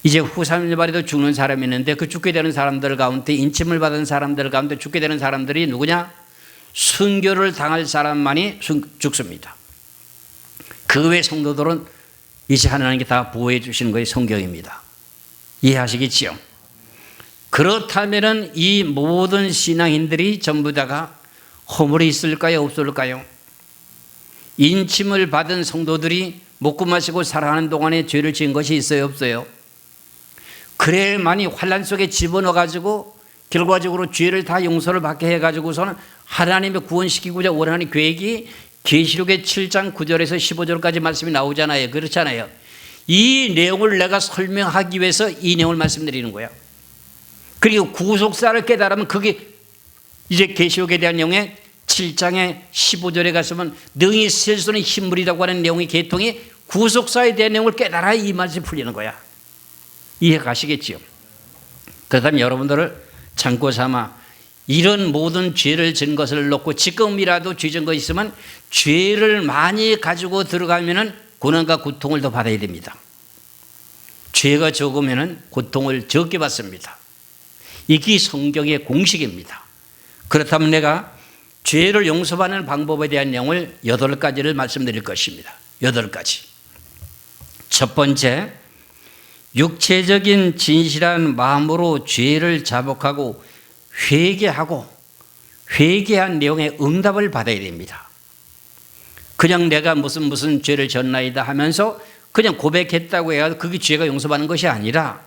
이제 후 3년 반에도 죽는 사람이 있는데 그 죽게 되는 사람들 가운데 인침을 받은 사람들 가운데 죽게 되는 사람들이 누구냐? 순교를 당할 사람만이 죽습니다. 그 외 성도들은 이제 하나님께 다 보호해 주시는 것이 성경입니다. 이해하시겠지요? 그렇다면 이 모든 신앙인들이 전부 다가 허물이 있을까요? 없을까요? 인침을 받은 성도들이 먹고 마시고 살아가는 동안에 죄를 지은 것이 있어요? 없어요? 그래야만이 환난 속에 집어넣어가지고 결과적으로 죄를 다 용서를 받게 해가지고서는 하나님의 구원시키고자 원하는 계획이 계시록의 7장 9절에서 15절까지 말씀이 나오잖아요. 그렇잖아요. 이 내용을 내가 설명하기 위해서 이 내용을 말씀드리는 거예요. 그리고 구속사를 깨달으면 그게 이제 계시록에 대한 내용에 7장의 15절에 가서면 능히 셀 수 없는 힘물이라고 하는 내용의 계통이 구속사에 대한 내용을 깨달아야 이 말씀이 풀리는 거야. 이해 가시겠지요? 그렇다면 여러분들을 참고 삼아 이런 모든 죄를 진 것을 놓고 지금이라도 죄 진 거 있으면 죄를 많이 가지고 들어가면은 고난과 고통을 더 받아야 됩니다. 죄가 적으면은 고통을 적게 받습니다. 이게 성경의 공식입니다. 그렇다면 내가 죄를 용서받는 방법에 대한 내용을 8가지를 말씀드릴 것입니다. 8가지. 첫 번째, 육체적인 진실한 마음으로 죄를 자복하고 회개한 내용의 응답을 받아야 됩니다. 그냥 내가 무슨 죄를 졌나이다 하면서 그냥 고백했다고 해야 그게 죄가 용서받는 것이 아니라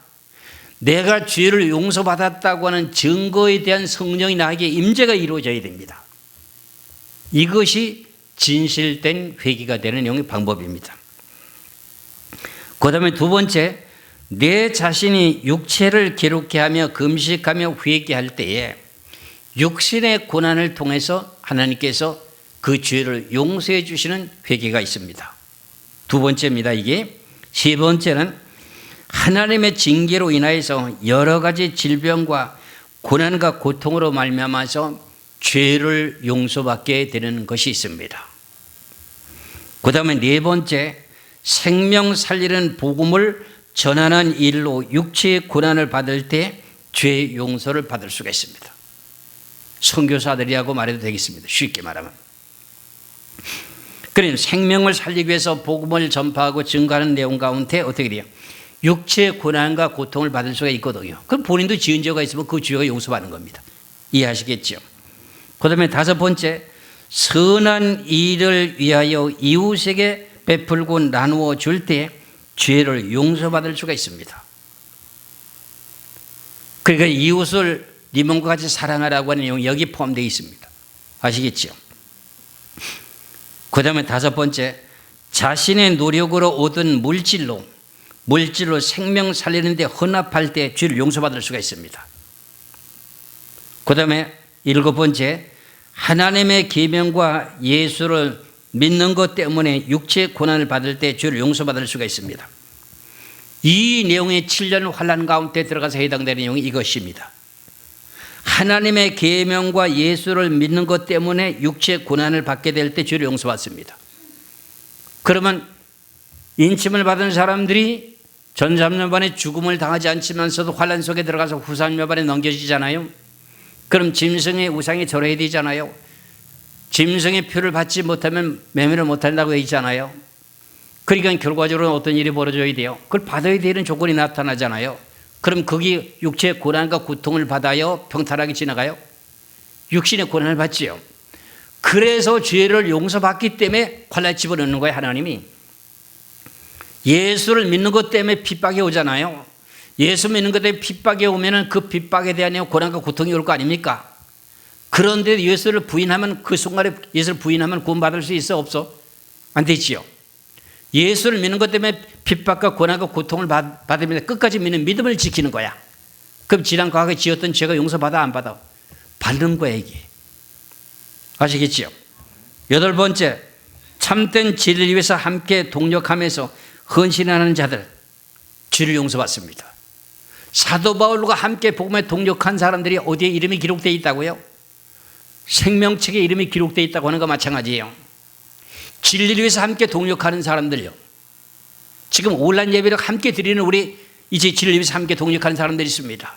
내가 죄를 용서받았다고 하는 증거에 대한 성령이 나에게 임재가 이루어져야 됩니다. 이것이 진실된 회개가 되는 내용의 방법입니다. 그 다음에 두 번째, 내 자신이 육체를 기록해 하며 금식하며 회개할 때에 육신의 고난을 통해서 하나님께서 그 죄를 용서해 주시는 회개가 있습니다. 두 번째입니다. 이게 세 번째는 하나님의 징계로 인하여서 여러 가지 질병과 고난과 고통으로 말미암아서 죄를 용서받게 되는 것이 있습니다. 그 다음에 네 번째, 생명 살리는 복음을 전하는 일로 육체의 고난을 받을 때 죄 용서를 받을 수가 있습니다. 선교사들이라고 말해도 되겠습니다. 쉽게 말하면. 그러면 생명을 살리기 위해서 복음을 전파하고 증거하는 내용 가운데 어떻게 돼요? 육체의 고난과 고통을 받을 수가 있거든요. 그럼 본인도 지은 죄가 있으면 그 죄가 용서받는 겁니다. 이해하시겠죠? 그 다음에 다섯 번째, 선한 일을 위하여 이웃에게 베풀고 나누어 줄 때 죄를 용서받을 수가 있습니다. 그러니까 이웃을 네 몸과 같이 사랑하라고 하는 내용이 여기 포함되어 있습니다. 아시겠죠? 그 다음에 다섯 번째, 자신의 노력으로 얻은 물질로 생명 살리는 데 헌납할 때 죄를 용서받을 수가 있습니다. 그 다음에 일곱 번째, 하나님의 계명과 예수를 믿는 것 때문에 육체의 고난을 받을 때 죄를 용서받을 수가 있습니다. 이 내용의 7년 환난 가운데 들어가서 해당되는 내용이 이것입니다. 하나님의 계명과 예수를 믿는 것 때문에 육체의 고난을 받게 될 때 죄를 용서받습니다. 그러면 인침을 받은 사람들이 전삼년반에 죽음을 당하지 않지만서도 환난 속에 들어가서 후삼년반에 넘겨지잖아요. 그럼 짐승의 우상에 절해야 되잖아요. 짐승의 표를 받지 못하면 매매를 못한다고 되어 있잖아요. 그러니까 결과적으로 어떤 일이 벌어져야 돼요? 그걸 받아야 되는 조건이 나타나잖아요. 그럼 거기 육체의 고난과 고통을 받아요? 평탄하게 지나가요? 육신의 고난을 받지요. 그래서 죄를 용서받기 때문에 환난에 집어넣는 거예요. 하나님이. 예수를 믿는 것 때문에 핍박이 오잖아요. 예수 믿는 것 때문에 핍박이 오면 그 핍박에 대한 고난과 고통이 올 거 아닙니까? 그런데 예수를 부인하면 그 순간에 예수를 부인하면 구원받을 수 있어? 없어? 안 되지요. 예수를 믿는 것 때문에 핍박과 고난과 고통을 받으면 끝까지 믿는 믿음을 지키는 거야. 그럼 지난 과거에 지었던 죄가 용서받아 안 받아? 받는 거야 이게. 아시겠지요? 여덟 번째, 참된 진리를 위해서 함께 동력하면서 헌신하는 자들 죄를 용서받습니다. 사도 바울과 함께 복음에 동력한 사람들이 어디에 이름이 기록되어 있다고요? 생명책에 이름이 기록되어 있다고 하는 거 마찬가지예요. 진리를 위해서 함께 동력하는 사람들요. 지금 온라인 예배를 함께 드리는 우리 이제 진리를 위해서 함께 동력하는 사람들이 있습니다.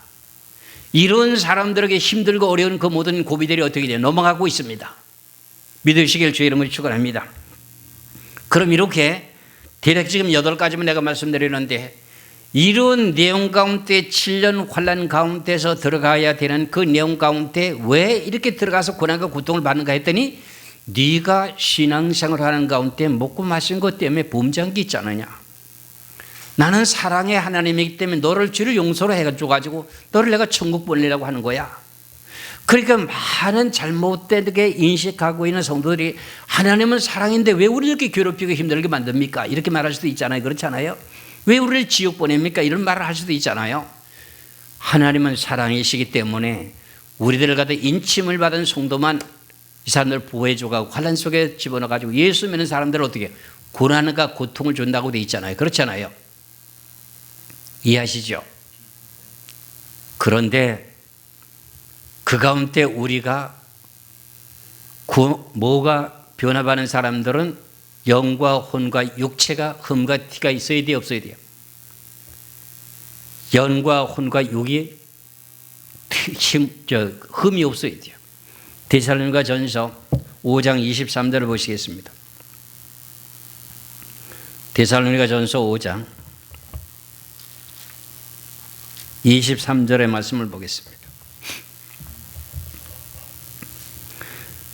이런 사람들에게 힘들고 어려운 그 모든 고비들이 어떻게 돼요? 넘어가고 있습니다. 믿으시길 주의 이름으로 축원합니다. 그럼 이렇게 대략 지금 8가지만 내가 말씀드리는데 이런 내용 가운데 7년 환난 가운데서 들어가야 되는 그 내용 가운데 왜 이렇게 들어가서 고난과 고통을 받는가 했더니 네가 신앙생활을 하는 가운데 먹고 마신 것 때문에 범죄한 게 있지 않느냐. 나는 사랑의 하나님이기 때문에 너를 죄를 용서로 해가지고 너를 내가 천국 보내려고 하는 거야. 그러니까 많은 잘못되게 인식하고 있는 성도들이 하나님은 사랑인데 왜 우리를 이렇게 괴롭히고 힘들게 만듭니까? 이렇게 말할 수도 있잖아요. 그렇지 않아요? 왜 우리를 지옥 보냅니까? 이런 말을 할 수도 있잖아요. 하나님은 사랑이시기 때문에 우리들을 갖다 인침을 받은 성도만 이 사람들을 보호해주고 환난 속에 집어넣어가지고 예수 믿는 사람들을 어떻게 고난과 고통을 준다고 돼 있잖아요. 그렇잖아요. 이해하시죠? 그런데 그 가운데 우리가 뭐가 변화받는 사람들은 영과 혼과 육체가 흠과 티가 있어야 돼요, 없어야 돼요? 영과 혼과 육이 흠이 없어야 돼요. 데살로니가전서 5장 23절을 보시겠습니다. 데살로니가전서 5장 23절의 말씀을 보겠습니다.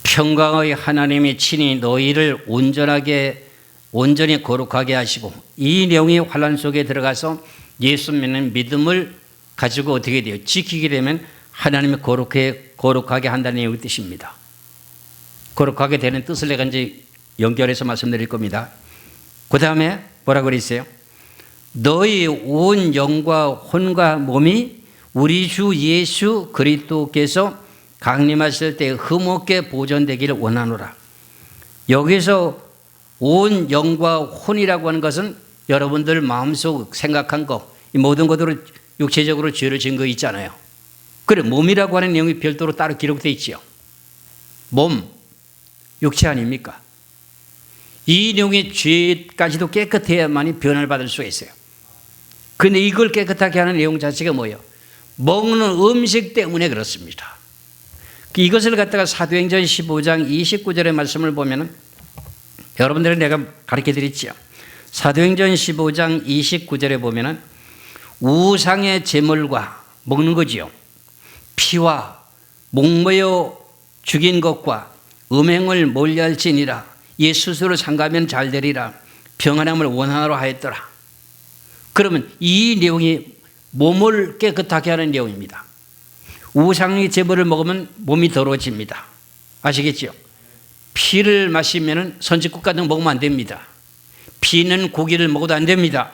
평강의 하나님이 친히 너희를 온전히 거룩하게 하시고, 이 내용이 환난 속에 들어가서 예수 믿는 믿음을 가지고 어떻게 돼요? 지키게 되면 하나님이 거룩하게 한다는 내용의 뜻입니다. 거룩하게 되는 뜻을 내가 이제 연결해서 말씀드릴 겁니다. 그 다음에 뭐라고 그랬어요? 너희 온 영과 혼과 몸이 우리 주 예수 그리스도께서 강림하실 때 흠없게 보존되기를 원하노라. 여기서 온 영과 혼이라고 하는 것은 여러분들 마음속 생각한 거, 이 모든 것으로 육체적으로 죄를 지은 거 있잖아요. 그래, 몸이라고 하는 내용이 별도로 따로 기록되어 있지요. 몸, 육체 아닙니까? 이 내용의 죄까지도 깨끗해야만이 변화를 받을 수가 있어요. 그런데 이걸 깨끗하게 하는 내용 자체가 뭐예요? 먹는 음식 때문에 그렇습니다. 이것을 갖다가 사도행전 15장 29절의 말씀을 보면은, 여러분들은 내가 가르쳐 드렸지요. 사도행전 15장 29절에 보면은 우상의 제물과 먹는 거지요. 피와 목매어 죽인 것과 음행을 멀리할지니라. 예 스스로 상가면 잘 되리라. 평안함을 원하노라 하였더라. 그러면 이 내용이 몸을 깨끗하게 하는 내용입니다. 우상의 제물을 먹으면 몸이 더러워집니다. 아시겠죠? 피를 마시면 선지국 같은 거 먹으면 안 됩니다. 피는 고기를 먹어도 안 됩니다.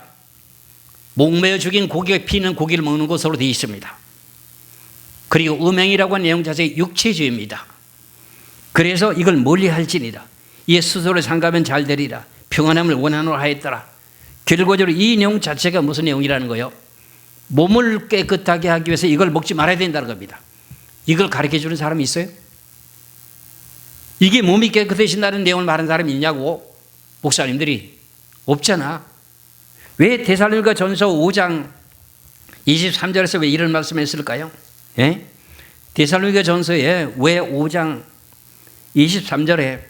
목매어 죽인 고기가 피는 고기를 먹는 것으로 되어 있습니다. 그리고 음행이라고 하는 내용 자체가 육체주의입니다. 그래서 이걸 멀리할지니라. 예 스스로 상가면 잘 되리라. 평안함을 원하노라 하였더라. 결과적으로 이 내용 자체가 무슨 내용이라는 거예요? 몸을 깨끗하게 하기 위해서 이걸 먹지 말아야 된다는 겁니다. 이걸 가르쳐 주는 사람이 있어요? 이게 몸이 깨끗해진다는 내용을 말하는 사람이 있냐고? 목사님들이 없잖아. 왜 데살로니가전서 5장 23절에서 왜 이런 말씀을 했을까요? 예? 데살로니가전서에 왜 5장 23절에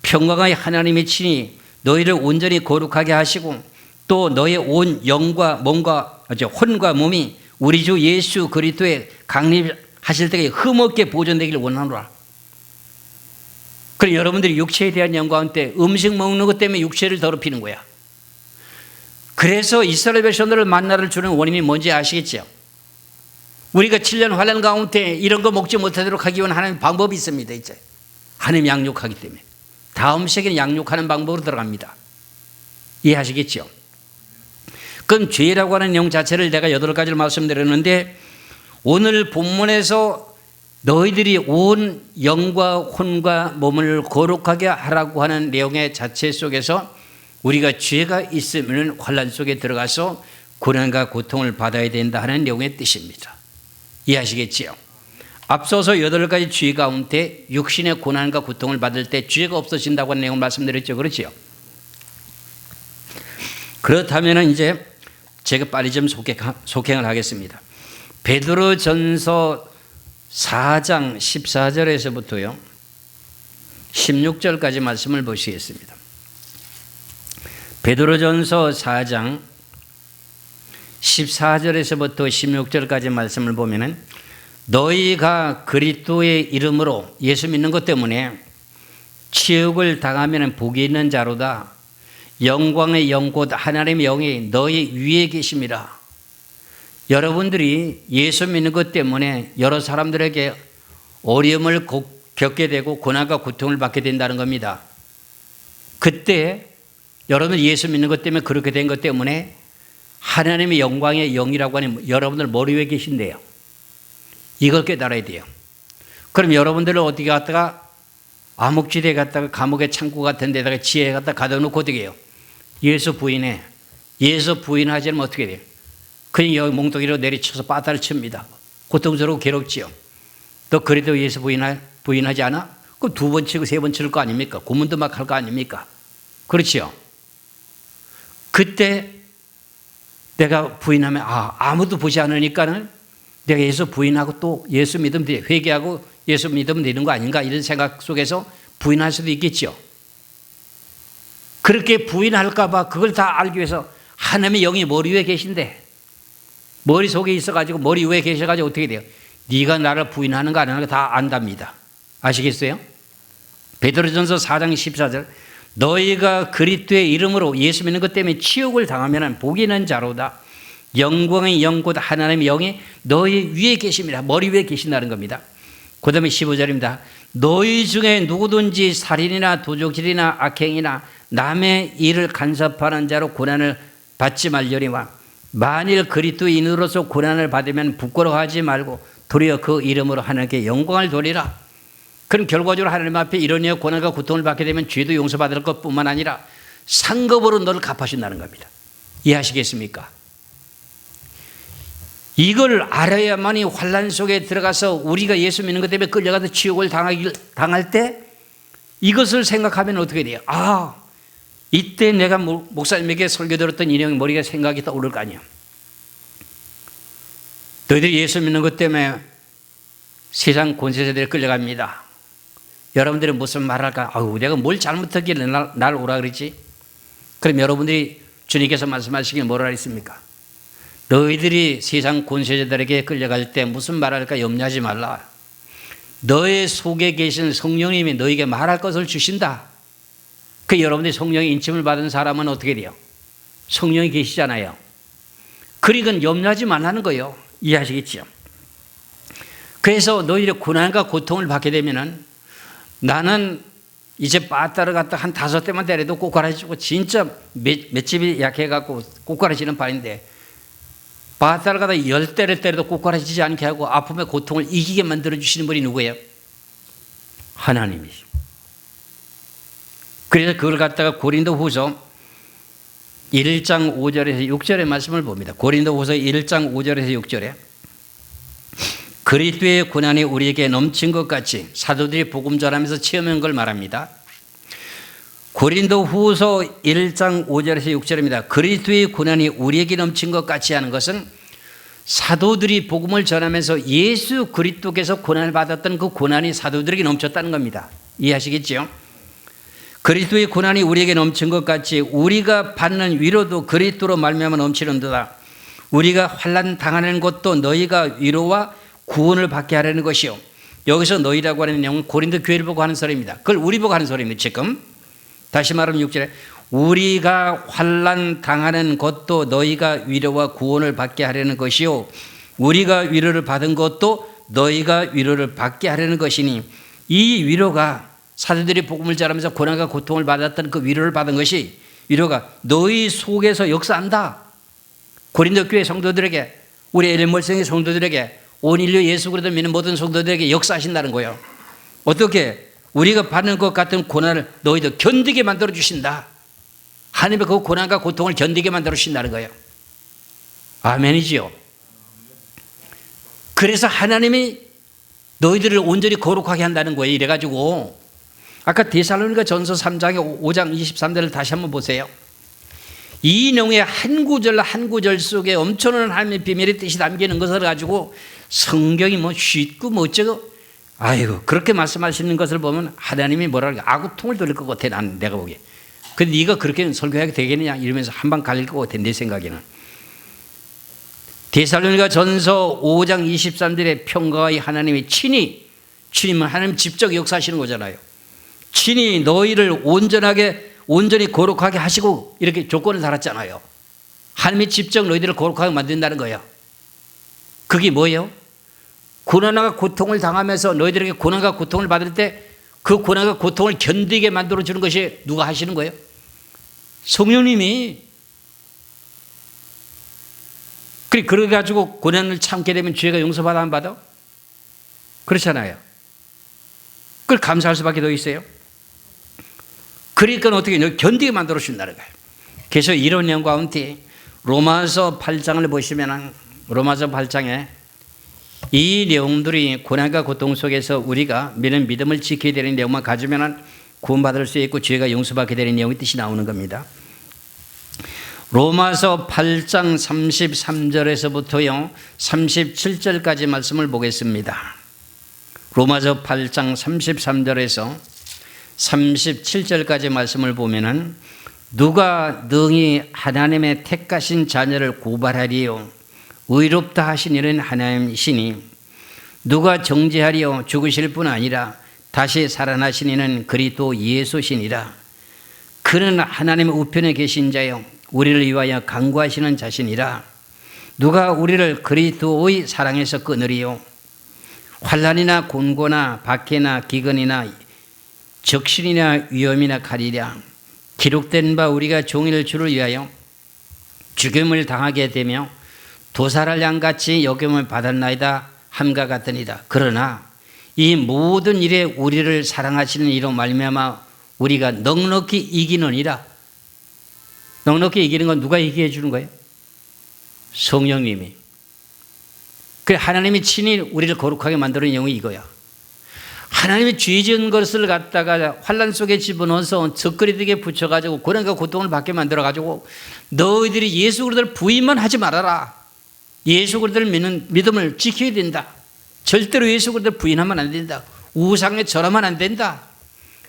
평강의 하나님이 친히 너희를 온전히 거룩하게 하시고, 또 너의 온 영과 몸과 혼과 몸이 우리 주 예수 그리스도의 강림하실 때에 흠없게 보존되기를 원하노라. 그럼 여러분들이 육체에 대한 영광 때 음식 먹는 것 때문에 육체를 더럽히는 거야. 그래서 이스라엘 백성들을 만나를 주는 원인이 뭔지 아시겠죠? 우리가 7년 환난 가운데 이런 거 먹지 못하도록 하기 위한 하나님 방법이 있습니다. 이제 하나님 양육하기 때문에 다음 세계는 양육하는 방법으로 들어갑니다. 이해하시겠죠? 그럼 죄라고 하는 내용 자체를 내가 8가지를 말씀드렸는데, 오늘 본문에서 너희들이 온 영과 혼과 몸을 거룩하게 하라고 하는 내용의 자체 속에서 우리가 죄가 있으면 환난 속에 들어가서 고난과 고통을 받아야 된다 하는 내용의 뜻입니다. 이해하시겠지요? 앞서서 8가지 죄 가운데 육신의 고난과 고통을 받을 때 죄가 없어진다고 하는 내용을 말씀드렸죠. 그렇지요? 그렇다면 이제 제가 빨리 좀 속행을 하겠습니다. 베드로전서 4장 14절에서부터요 16절까지 말씀을 보시겠습니다. 베드로전서 4장 14절에서부터 16절까지 말씀을 보면은, 너희가 그리스도의 이름으로 예수 믿는 것 때문에 치욕을 당하면 복이 있는 자로다. 영광의 영 곧 하나님의 영이 너희 위에 계심이라. 여러분들이 예수 믿는 것 때문에 여러 사람들에게 어려움을 겪게 되고 고난과 고통을 받게 된다는 겁니다. 그때 여러분 예수 믿는 것 때문에 그렇게 된 것 때문에 하나님의 영광의 영이라고 하는 여러분들 머리 위에 계신대요. 이걸 깨달아야 돼요. 그럼 여러분들을 어디 갔다가 암흑지대에 갔다가 감옥의 창고 같은 데다가 지혜에 갖다 가둬놓고 어떻게 해요? 예수 부인해. 예수 부인하지 않으면 어떻게 돼요? 그냥 여기 몽둥이로 내리쳐서 빠따를 칩니다. 고통스럽고 괴롭지요. 너 그래도 예수 부인하지 않아? 그럼 2번 치고 3번 칠 거 아닙니까? 고문도 막 할 거 아닙니까? 그렇지요. 그때 내가 부인하면 아무도 보지 않으니까는 내가 예수 부인하고 또 예수 믿으면 돼. 회개하고 예수 믿으면 되는 거 아닌가 이런 생각 속에서 부인할 수도 있겠죠. 그렇게 부인할까 봐 그걸 다 알기 위해서 하나님의 영이 머리 위에 계신데 머릿속에 있어가지고 머리 위에 계셔가지고 어떻게 돼요? 네가 나를 부인하는 거 안 하는 거 다 안답니다. 아시겠어요? 베드로전서 4장 14절 너희가 그리스도의 이름으로 예수 믿는 것 때문에 치욕을 당하면 복이 있는 자로다. 영광의 영 곧 하나님의 영이 너희 위에 계십니다. 머리 위에 계신다는 겁니다. 그 다음에 15절입니다. 너희 중에 누구든지 살인이나 도적질이나 악행이나 남의 일을 간섭하는 자로 고난을 받지 말려니와 만일 그리스도인으로서 고난을 받으면 부끄러워하지 말고 도리어 그 이름으로 하나님께 영광을 돌리라. 그럼 결과적으로 하나님 앞에 이런 고난과 고통을 받게 되면 죄도 용서받을 것뿐만 아니라 상급으로 너를 갚아준다는 겁니다. 이해하시겠습니까? 이걸 알아야만이 환난 속에 들어가서 우리가 예수 믿는 것 때문에 끌려가서 치욕을 당할 때 이것을 생각하면 어떻게 돼요? 이때 내가 목사님에게 설교 들었던 인형이 머리가 생각이 떠오를 거 아니야. 너희들이 예수 믿는 것 때문에 세상 권세자들이 끌려갑니다. 여러분들이 무슨 말을 할까? 내가 뭘 잘못했길래 날 오라 그랬지? 그럼 여러분들이 주님께서 말씀하시길 뭐라 했습니까? 너희들이 세상 권세자들에게 끌려갈 때 무슨 말을 할까 염려하지 말라. 너의 속에 계신 성령님이 너에게 말할 것을 주신다. 그 여러분들이 성령의 인침을 받은 사람은 어떻게 돼요? 성령이 계시잖아요. 그러니까 염려하지 말라는 거예요. 이해하시겠죠? 그래서 너희들이 고난과 고통을 받게 되면은 나는 이제 빠따를 갖다 한 5대만 때려도 꼬꾸라지고 진짜 맷집이 약해갖고 꼬꾸라지는 바인데 빠따를 갖다 10대를 때려도 꼬꾸라지지 않게 하고 아픔의 고통을 이기게 만들어주시는 분이 누구예요? 하나님이죠. 그래서 그걸 갖다가 고린도후서 1장 5절에서 6절의 말씀을 봅니다. 고린도후서 1장 5절에서 6절에 그리스도의 고난이 우리에게 넘친 것 같이 사도들이 복음 전하면서 체험한 걸 말합니다. 고린도후서 1장 5절에서 6절입니다. 그리스도의 고난이 우리에게 넘친 것 같이 하는 것은 사도들이 복음을 전하면서 예수 그리스도께서 고난을 받았던 그 고난이 사도들에게 넘쳤다는 겁니다. 이해하시겠죠? 그리스도의 고난이 우리에게 넘친 것 같이 우리가 받는 위로도 그리스도로 말미암아 넘치는도다. 우리가 환난 당하는 것도 너희가 위로와 구원을 받게 하려는 것이요. 여기서 너희라고 하는 내용은 고린도 교회를 보고 하는 소리입니다. 그걸 우리 보고 하는 소리입니다. 지금 다시 말하면 6절에 우리가 환난 당하는 것도 너희가 위로와 구원을 받게 하려는 것이요. 우리가 위로를 받은 것도 너희가 위로를 받게 하려는 것이니 이 위로가 사도들이 복음을 전하면서 고난과 고통을 받았던 그 위로를 받은 것이 위로가 너희 속에서 역사한다. 고린도 교회 성도들에게 우리 엘리몰성의 성도들에게 온 인류 예수 그리스도 믿는 모든 성도들에게 역사하신다는 거예요. 어떻게? 우리가 받는 것 같은 고난을 너희도 견디게 만들어 주신다. 하나님의 그 고난과 고통을 견디게 만들어 주신다는 거예요. 아멘이지요. 그래서 하나님이 너희들을 온전히 거룩하게 한다는 거예요. 이래가지고 아까 데살로니가 전서 3장의 5장 23절을 다시 한번 보세요. 이 내용의 한 구절 한 구절 속에 엄청난 하나님의 비밀의 뜻이 담기는 것을 가지고 성경이 쉽고 어쩌고 그렇게 말씀하시는 것을 보면 하나님이 뭐랄까 아구통을 돌릴 것 같아. 내가 보기에. 근데 네가 그렇게 설교하게 되겠느냐 이러면서 한방 갈릴 것 같아. 내 생각에는. 데살로니가 전서 5장 23절에 평가의 하나님이 친히 하나님 직접 역사하시는 거잖아요. 친히 너희를 온전히 거룩하게 하시고 이렇게 조건을 달았잖아요. 하나님이 직접 너희들을 거룩하게 만든다는 거예요. 그게 뭐예요? 고난과 고통을 당하면서 너희들에게 고난과 고통을 받을 때 그 고난과 고통을 견디게 만들어주는 것이 누가 하시는 거예요? 성령님이. 그래가지고 고난을 참게 되면 죄가 용서받아 안 받아? 그렇잖아요. 그걸 감사할 수밖에 더 있어요. 그러니까 어떻게 견디게 만들어준다는 거예요. 그래서 이런 내용 가운데 로마서 8장을 보시면 로마서 8장에 이 내용들이 고난과 고통 속에서 우리가 믿음을 지켜야 되는 내용만 가지면 구원받을 수 있고 죄가 용서받게 되는 내용의 뜻이 나오는 겁니다. 로마서 8장 33절에서부터요 37절까지 말씀을 보겠습니다. 로마서 8장 33절에서 37절까지 말씀을 보면은 누가 능히 하나님의 택하신 자녀를 고발하리요 의롭다 하신 이는 하나님이시니 누가 정죄하리요 죽으실 뿐 아니라 다시 살아나신 이는 그리스도 예수시니라. 그는 하나님의 우편에 계신 자요 우리를 위하여 간구하시는 자신이라. 누가 우리를 그리스도의 사랑에서 끊으리요 환난이나 곤고나 박해나 기근이나 적신이나 위험이나 칼이랴. 기록된 바 우리가 종일 주를 위하여 죽임을 당하게 되며 도살할 양같이 여김을 받았나이다 함과 같으니라. 그러나 이 모든 일에 우리를 사랑하시는 이로 말미암아 우리가 넉넉히 이기느니라. 넉넉히 이기는 건 누가 얘기해 주는 거예요? 성령님이. 그래 하나님이 친히 우리를 거룩하게 만드는 내용이 이거야. 하나님이 죄 지은 것을 갖다가 환난 속에 집어넣어서 적그리스도에게 붙여가지고 고난과 고통을 받게 만들어가지고 너희들이 예수 그리스도를 부인만 하지 말아라. 예수 그리스도를 믿는 믿음을 지켜야 된다. 절대로 예수 그리스도를 부인하면 안 된다. 우상에 절하면 안 된다.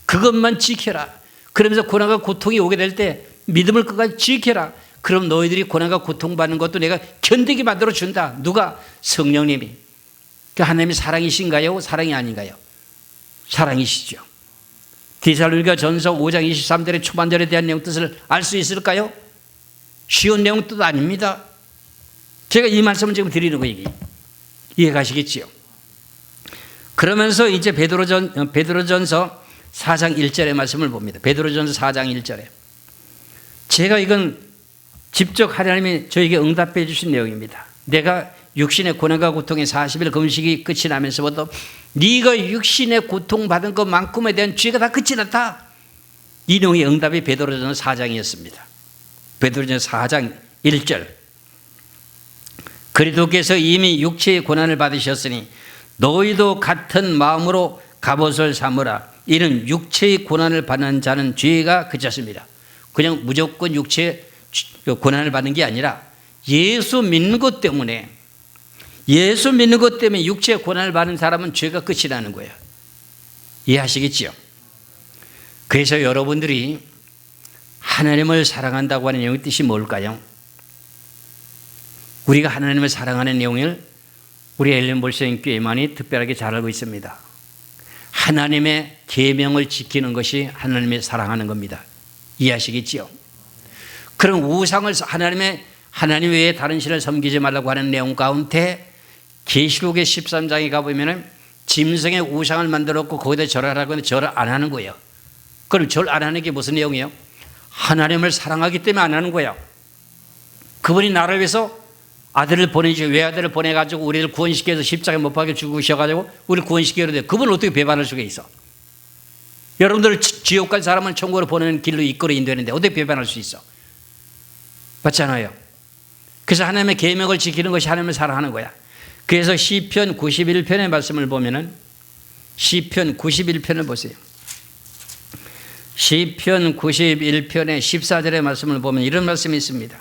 그것만 지켜라. 그러면서 고난과 고통이 오게 될 때 믿음을 끝까지 지켜라. 그럼 너희들이 고난과 고통받는 것도 내가 견디게 만들어준다. 누가? 성령님이. 그 하나님이 사랑이신가요? 사랑이 아닌가요? 사랑이시죠. 디살로니가 전서 5장 23절의 초반절에 대한 내용 뜻을 알 수 있을까요? 쉬운 내용 뜻 아닙니다. 제가 이 말씀을 지금 드리는 거예요. 이해가시겠지요? 그러면서 이제 베드로전서 4장 1절의 말씀을 봅니다. 베드로전서 4장 1절에 제가 이건 직접 하나님이 저에게 응답해 주신 내용입니다. 내가 육신의 고난과 고통의 40일 금식이 끝이 나면서부터 네가 육신의 고통받은 것만큼에 대한 죄가 다 끝이 났다. 이 내용의 응답이 베드로전서 4장이었습니다. 베드로전서 4장 1절 그리스도께서 이미 육체의 고난을 받으셨으니 너희도 같은 마음으로 갑옷을 삼으라. 이는 육체의 고난을 받는 자는 죄가 그쳤습니다. 그냥 무조건 육체의 고난을 받는 게 아니라 예수 믿는 것 때문에 육체의 고난을 받는 사람은 죄가 끝이 나는 거예요. 이해하시겠지요? 그래서 여러분들이 하나님을 사랑한다고 하는 내용의 뜻이 뭘까요? 우리가 하나님을 사랑하는 내용을 우리 엘렌볼생 교회만이 특별하게 잘 알고 있습니다. 하나님의 계명을 지키는 것이 하나님의 사랑하는 겁니다. 이해하시겠지요? 그럼 우상을 하나님 외에 다른 신을 섬기지 말라고 하는 내용 가운데 계시록의 13장에 가보면 짐승의 우상을 만들었고 거기다 절하라고 하는데 절을 안 하는 거예요. 그럼 절 안 하는 게 무슨 내용이에요? 하나님을 사랑하기 때문에 안 하는 거예요. 그분이 나를 위해서 아들을 외아들을 보내가지고 우리를 구원시켜서 십자가에 못 박혀 죽으셔가지고 우리를 구원시키려 돼. 그분을 어떻게 배반할 수가 있어? 여러분들을 지옥 갈 사람은 천국으로 보내는 길로 이끌어 인도하는데 어떻게 배반할 수 있어? 맞잖아요. 그래서 하나님의 계명을 지키는 것이 하나님을 사랑하는 거야. 그래서 시편 91편의 말씀을 보면은 시편 91편을 보세요. 시편 91편의 14절의 말씀을 보면 이런 말씀이 있습니다.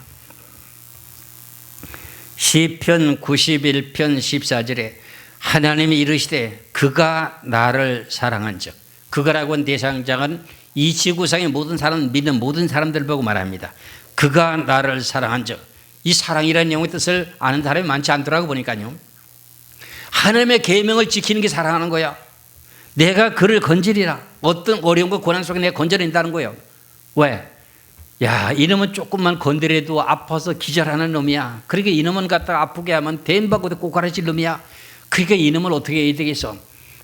시편 91편 14절에 하나님이 이르시되 그가 나를 사랑한즉, 그가라고 한 대상자는 이 지구상의 모든 사람, 믿는 모든 사람들을 보고 말합니다. 그가 나를 사랑한즉, 이 사랑이라는 내용의 뜻을 아는 사람이 많지 않더라고 보니까요. 하나님의 계명을 지키는 게 사랑하는 거야. 내가 그를 건지리라. 어떤 어려운 거 고난 속에 내가 건져낸다는 거예요. 왜? 야, 이놈은 조금만 건드려도 아파서 기절하는 놈이야. 그러니까 이놈은 갖다가 아프게 하면 대인받고 꼬꾸라질 놈이야. 그러니까 이놈을 어떻게 해야 되겠어?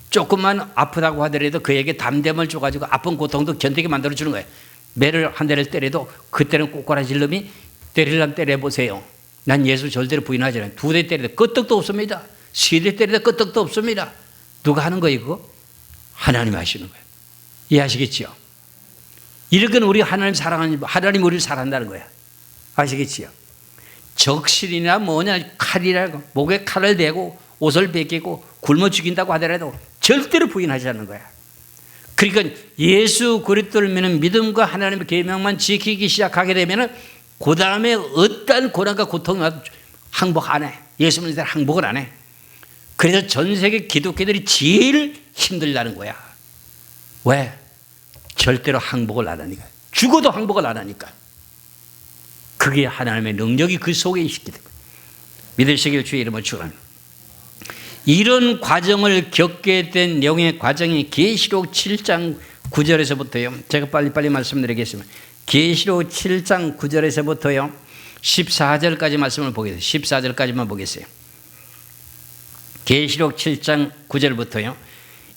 조금만 아프다고 하더라도 그에게 담대함을 줘가지고 아픈 고통도 견디게 만들어주는 거예요. 매를 한 대를 때려도 그때는 꼬꾸라질 놈이 때리려면 때려보세요. 난 예수 절대로 부인하지 않아요. 2대 때려도 끄떡도 없습니다. 3대 때려도 끄떡도 없습니다. 누가 하는 거예요 그거? 하나님이 하시는 거예요. 이해하시겠지요? 이렇게 우리 하나님 사랑하는, 하나님 우리를 사랑한다는 거야. 아시겠지요? 적실이나 뭐냐 칼이라고 목에 칼을 대고 옷을 벗기고 굶어 죽인다고 하더라도 절대로 부인하지 않는 거야. 그러니까 예수 그리스도를 믿는 믿음과 하나님의 계명만 지키기 시작하게 되면 그 다음에 어떠한 고난과 고통이 와도 항복 안 해. 예수 믿는 사람 항복을 안 해. 그래서 전 세계 기독교들이 제일 힘들다는 거야. 왜? 절대로 항복을 안 하니까. 죽어도 항복을 안 하니까. 그게 하나님의 능력이 그 속에 있기 때문에. 믿으시길 주의 이름으로 축원합니다. 이런 과정을 겪게 된 내용의 과정이 계시록 7장 9절에서부터요. 제가 빨리빨리 말씀드리겠습니다. 계시록 7장 9절에서부터요. 14절까지 말씀을 보겠습니다. 14절까지만 보겠어요. 계시록 7장 9절부터요.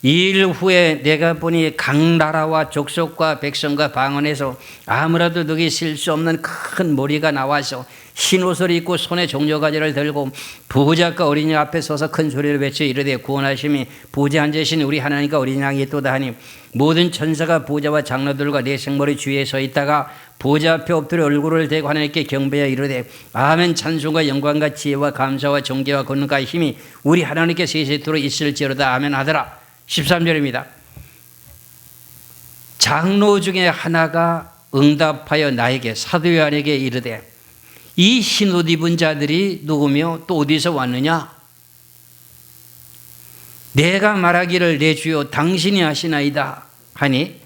이일 후에 내가 보니 각 나라와 족속과 백성과 방언에서 아무라도 누기 실 수 없는 큰 무리가 나와서 흰 옷을 입고 손에 종려가지를 들고 부자과 어린이 앞에 서서 큰 소리를 외쳐 이르되 구원하심이 부자 앉으신 우리 하나님과 어린 양이 있도다 하니 모든 천사가 부자와 장로들과 네 생머리 주위에 서 있다가 부자 앞에 엎드려 얼굴을 대고 하나님께 경배하여 이르되 아멘. 찬송과 영광과 지혜와 감사와 존귀와 권능과 힘이 우리 하나님께 세세토록 있을지어다 아멘 하더라. 13절입니다. 장로 중에 하나가 응답하여 나에게 사도 요한에게 이르되 이 흰옷 입은 자들이 누구며 또 어디서 왔느냐? 내가 말하기를 내 주여 당신이 하시나이다 하니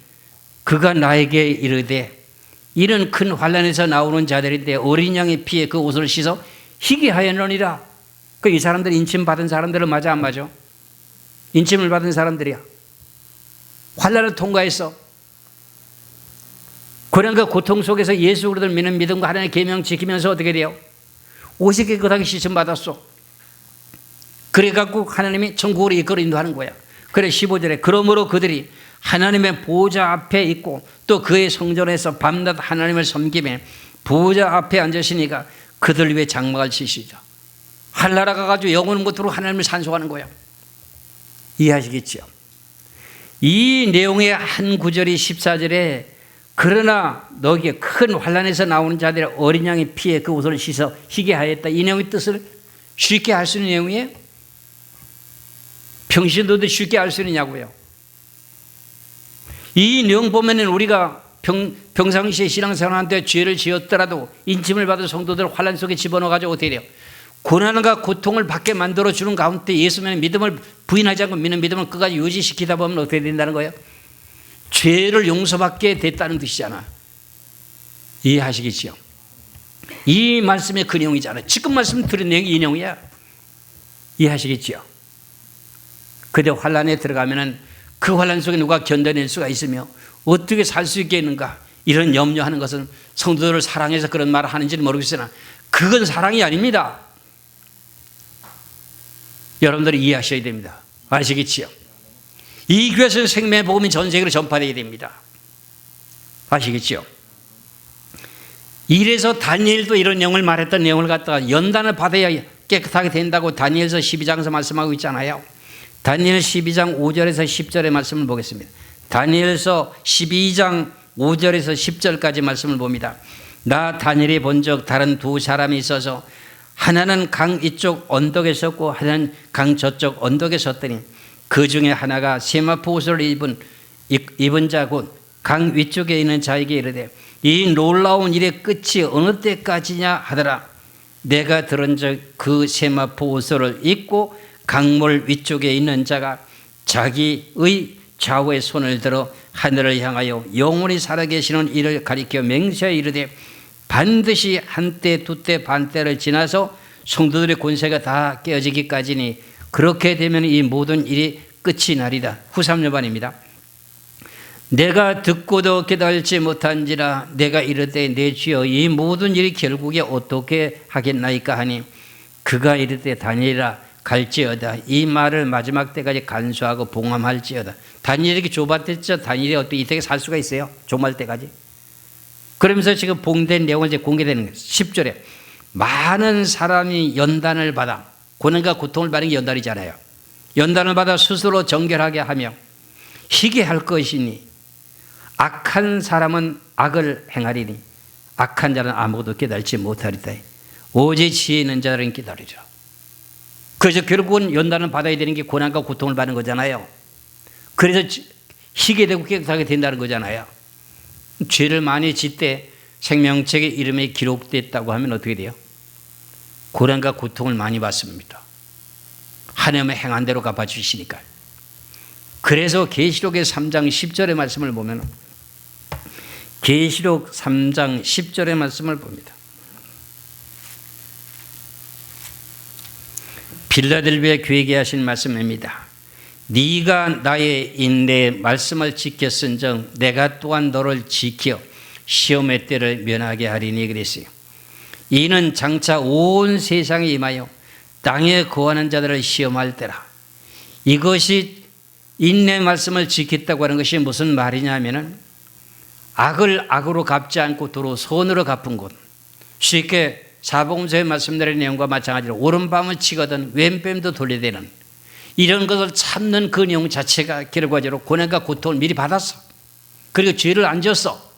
그가 나에게 이르되 이는 큰 환난에서 나오는 자들인데 어린 양의 피에 그 옷을 씻어 희게 하였느니라. 그 이 사람들이 인침 받은 사람들은 맞아 안 맞아? 인침을 받은 사람들이야. 환난을 통과했어. 고난과 고통 속에서 예수 그리스도를 믿는 믿음과 하나님의 계명 지키면서 어떻게 돼요? 옷이 깨끗하게 씻음 받았어. 그래갖고 하나님이 천국으로 이끌어 인도하는 거야. 그래 15절에 그러므로 그들이 하나님의 보좌 앞에 있고 또 그의 성전에서 밤낮 하나님을 섬기며 보좌 앞에 앉으시니까 그들 위해 장막을 치시죠. 한나라 가가지고 영원한 곳으로 하나님을 찬송하는 거야. 이해하시겠죠? 이 내용의 한 구절이 14절에 그러나 너에게 큰 환난에서 나오는 자들의 어린 양의 피에 그 옷을 씻어 희게 하였다. 이 내용의 뜻을 쉽게 알 수 있는 내용이에요? 평신도도 쉽게 알 수 있느냐고요. 이 내용 보면은 우리가 평상시에 신앙생활한테 죄를 지었더라도 인침을 받은 성도들 환난 속에 집어넣어가지고 어떻게 돼요? 고난과 고통을 받게 만들어주는 가운데 예수님의 믿음을 부인하지 않고 믿는 믿음을 끝까지 유지시키다 보면 어떻게 된다는 거예요? 죄를 용서받게 됐다는 뜻이잖아. 이해하시겠지요? 이 말씀의 그 내용이잖아. 지금 말씀 드린 내용이 이 내용이야. 이해하시겠지요? 그때 환란에 들어가면은 그 환란 속에 누가 견뎌낼 수가 있으며 어떻게 살 수 있겠는가 이런 염려하는 것은 성도들을 사랑해서 그런 말을 하는지는 모르겠으나 그건 사랑이 아닙니다. 여러분들이 이해하셔야 됩니다. 아시겠지요? 이 교회에서 생명의 복음이 전 세계로 전파되어야 됩니다. 아시겠지요? 이래서 다니엘도 이런 내용을 말했던 내용을 갖다가 연단을 받아야 깨끗하게 된다고 다니엘서 12장에서 말씀하고 있잖아요. 다니엘 12장 5절에서 10절의 말씀을 보겠습니다. 다니엘서 12장 5절에서 10절까지 말씀을 봅니다. 나 다니엘이 본적 다른 두 사람이 있어서 하나는 강 이쪽 언덕에 섰고 하나는 강 저쪽 언덕에 섰더니 그 중에 하나가 세마포 옷을 입은 자 곧 강 위쪽에 있는 자에게 이르되 이 놀라운 일의 끝이 어느 때까지냐 하더라. 내가 들은 적 그 세마포 옷을 입고 강물 위쪽에 있는 자가 자기의 좌우에 손을 들어 하늘을 향하여 영원히 살아계시는 이를 가리켜 맹세하여 이르되 반드시 한때 두때 반때를 지나서 성도들의 권세가 다 깨어지기까지니 그렇게 되면 이 모든 일이 끝이 나리다. 후 3절반입니다. 내가 듣고도 깨달지 못한지라 내가 이르되 내 주여 이 모든 일이 결국에 어떻게 하겠나이까 하니 그가 이르되 다니엘아 갈지어다. 이 말을 마지막 때까지 간수하고 봉함할지어다. 다니엘에게 좁았댔죠. 다니엘이 어떻게 이 세상에 살 수가 있어요? 종말 때까지. 그러면서 지금 봉된 내용을 이제 공개되는 거예요. 10절에 많은 사람이 연단을 받아 고난과 고통을 받는 게 연단이잖아요. 연단을 받아 스스로 정결하게 하며 희게 할 것이니 악한 사람은 악을 행하리니 악한 자는 아무것도 깨달지 못하리다. 오직 지혜 있는 자들은 깨달으리라. 그래서 결국은 연단을 받아야 되는 게 고난과 고통을 받는 거잖아요. 그래서 희게 되고 깨끗하게 된다는 거잖아요. 죄를 많이 짓때 생명책의 이름이 기록됐다고 하면 어떻게 돼요? 고난과 고통을 많이 받습니다. 하나님의 행한 대로 갚아주시니까요. 그래서 계시록의 3장 10절의 말씀을 보면 계시록 3장 10절의 말씀을 봅니다. 빌라델비아 교회에게 하신 말씀입니다. 네가 나의 인내의 말씀을 지켰은즉 내가 또한 너를 지켜 시험의 때를 면하게 하리니 그랬어요. 이는 장차 온 세상에 임하여 땅에 거하는 자들을 시험할 때라. 이것이 인내 말씀을 지켰다고 하는 것이 무슨 말이냐면은 악을 악으로 갚지 않고 도로 선으로 갚은 것. 쉽게 사복음서에 말씀드린 내용과 마찬가지로 오른밤을 치거든 왼뺨도 돌려대는 이런 것을 참는 그 내용 자체가 결과적으로 고난과 고통을 미리 받았어. 그리고 죄를 안 졌어.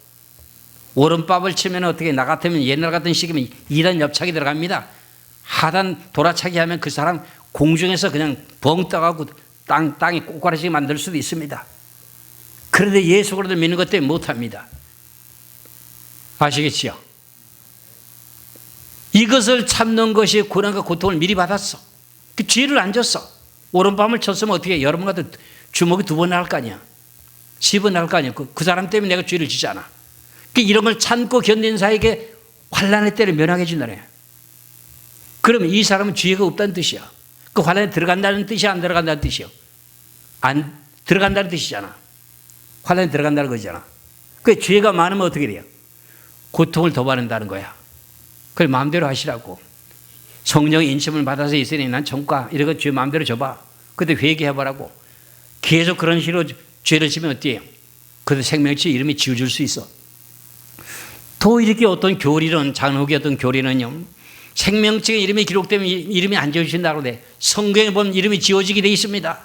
오른밥을 치면 어떻게 나 같으면 옛날 같은 시기면 2단 옆차기 들어갑니다. 하단 돌아차기 하면 그 사람 공중에서 그냥 벙 떠가고 땅이 꼬꾸라지게 만들 수도 있습니다. 그런데 예수 그리스도를 믿는 것 때문에 못합니다. 아시겠지요? 이것을 참는 것이 고난과 고통을 미리 받았어. 그 죄를 안 졌어. 오른밤을 쳤으면 어떻게 여러분 같은 주먹이 2번 나갈 거 아니야. 10번 나갈 거 아니야. 그 사람 때문에 내가 죄를 지잖아. 이런 걸 참고 견딘 자에게 환난의 때를 면하게 해준다네. 그러면 이 사람은 죄가 없다는 뜻이야. 그 환난에 들어간다는 뜻이야, 안 들어간다는 뜻이야? 안 들어간다는 뜻이잖아. 환난에 들어간다는 거잖아. 그 죄가 많으면 어떻게 돼요? 고통을 더 받는다는 거야. 그걸 마음대로 하시라고. 성령의 인침을 받아서 있으니 난 전과 이런 거 죄 마음대로 줘봐. 그때 회개해보라고. 계속 그런 식으로 죄를 지면 어때요? 그래도 생명체 이름이 지워줄 수 있어. 또 이렇게 어떤 교리는, 장로교 어떤 교리는요, 생명책의 이름이 기록되면 이름이 안 지워진다고 돼. 성경에 보면 이름이 지워지게 돼 있습니다.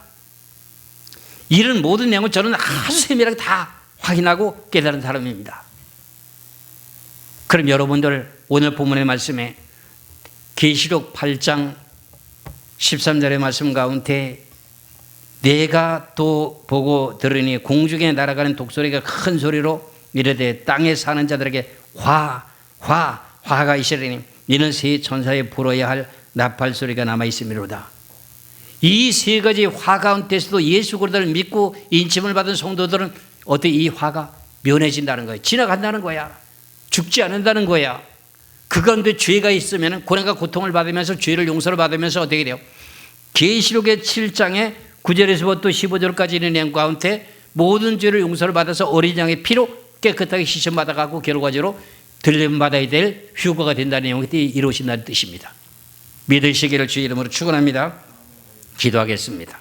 이런 모든 내용을 저는 아주 세밀하게 다 확인하고 깨달은 사람입니다. 그럼 여러분들 오늘 본문의 말씀에 계시록 8장 13절의 말씀 가운데 내가 또 보고 들으니 공중에 날아가는 독소리가 큰 소리로 이르되 땅에 사는 자들에게 화가 있으리니 이는 세 천사에 불어야 할 나팔 소리가 남아있음이로다. 이 세 가지 화 가운데서도 예수 그리스도를 믿고 인침을 받은 성도들은 어떻게 이 화가 면해진다는 거야. 지나간다는 거야. 죽지 않는다는 거야. 그 가운데 죄가 있으면 고난과 고통을 받으면서 죄를 용서를 받으면서 어떻게 돼요? 계시록의 7장에 9절에서부터 15절까지 있는 내용 가운데 모든 죄를 용서를 받아서 어린 양의 피로 깨끗하게 씻음받아가고 결과적으로 들림받아야 될 휴거가 된다는 내용이 이루어진다는 뜻입니다. 믿으시기를 주의 이름으로 축원합니다. 기도하겠습니다.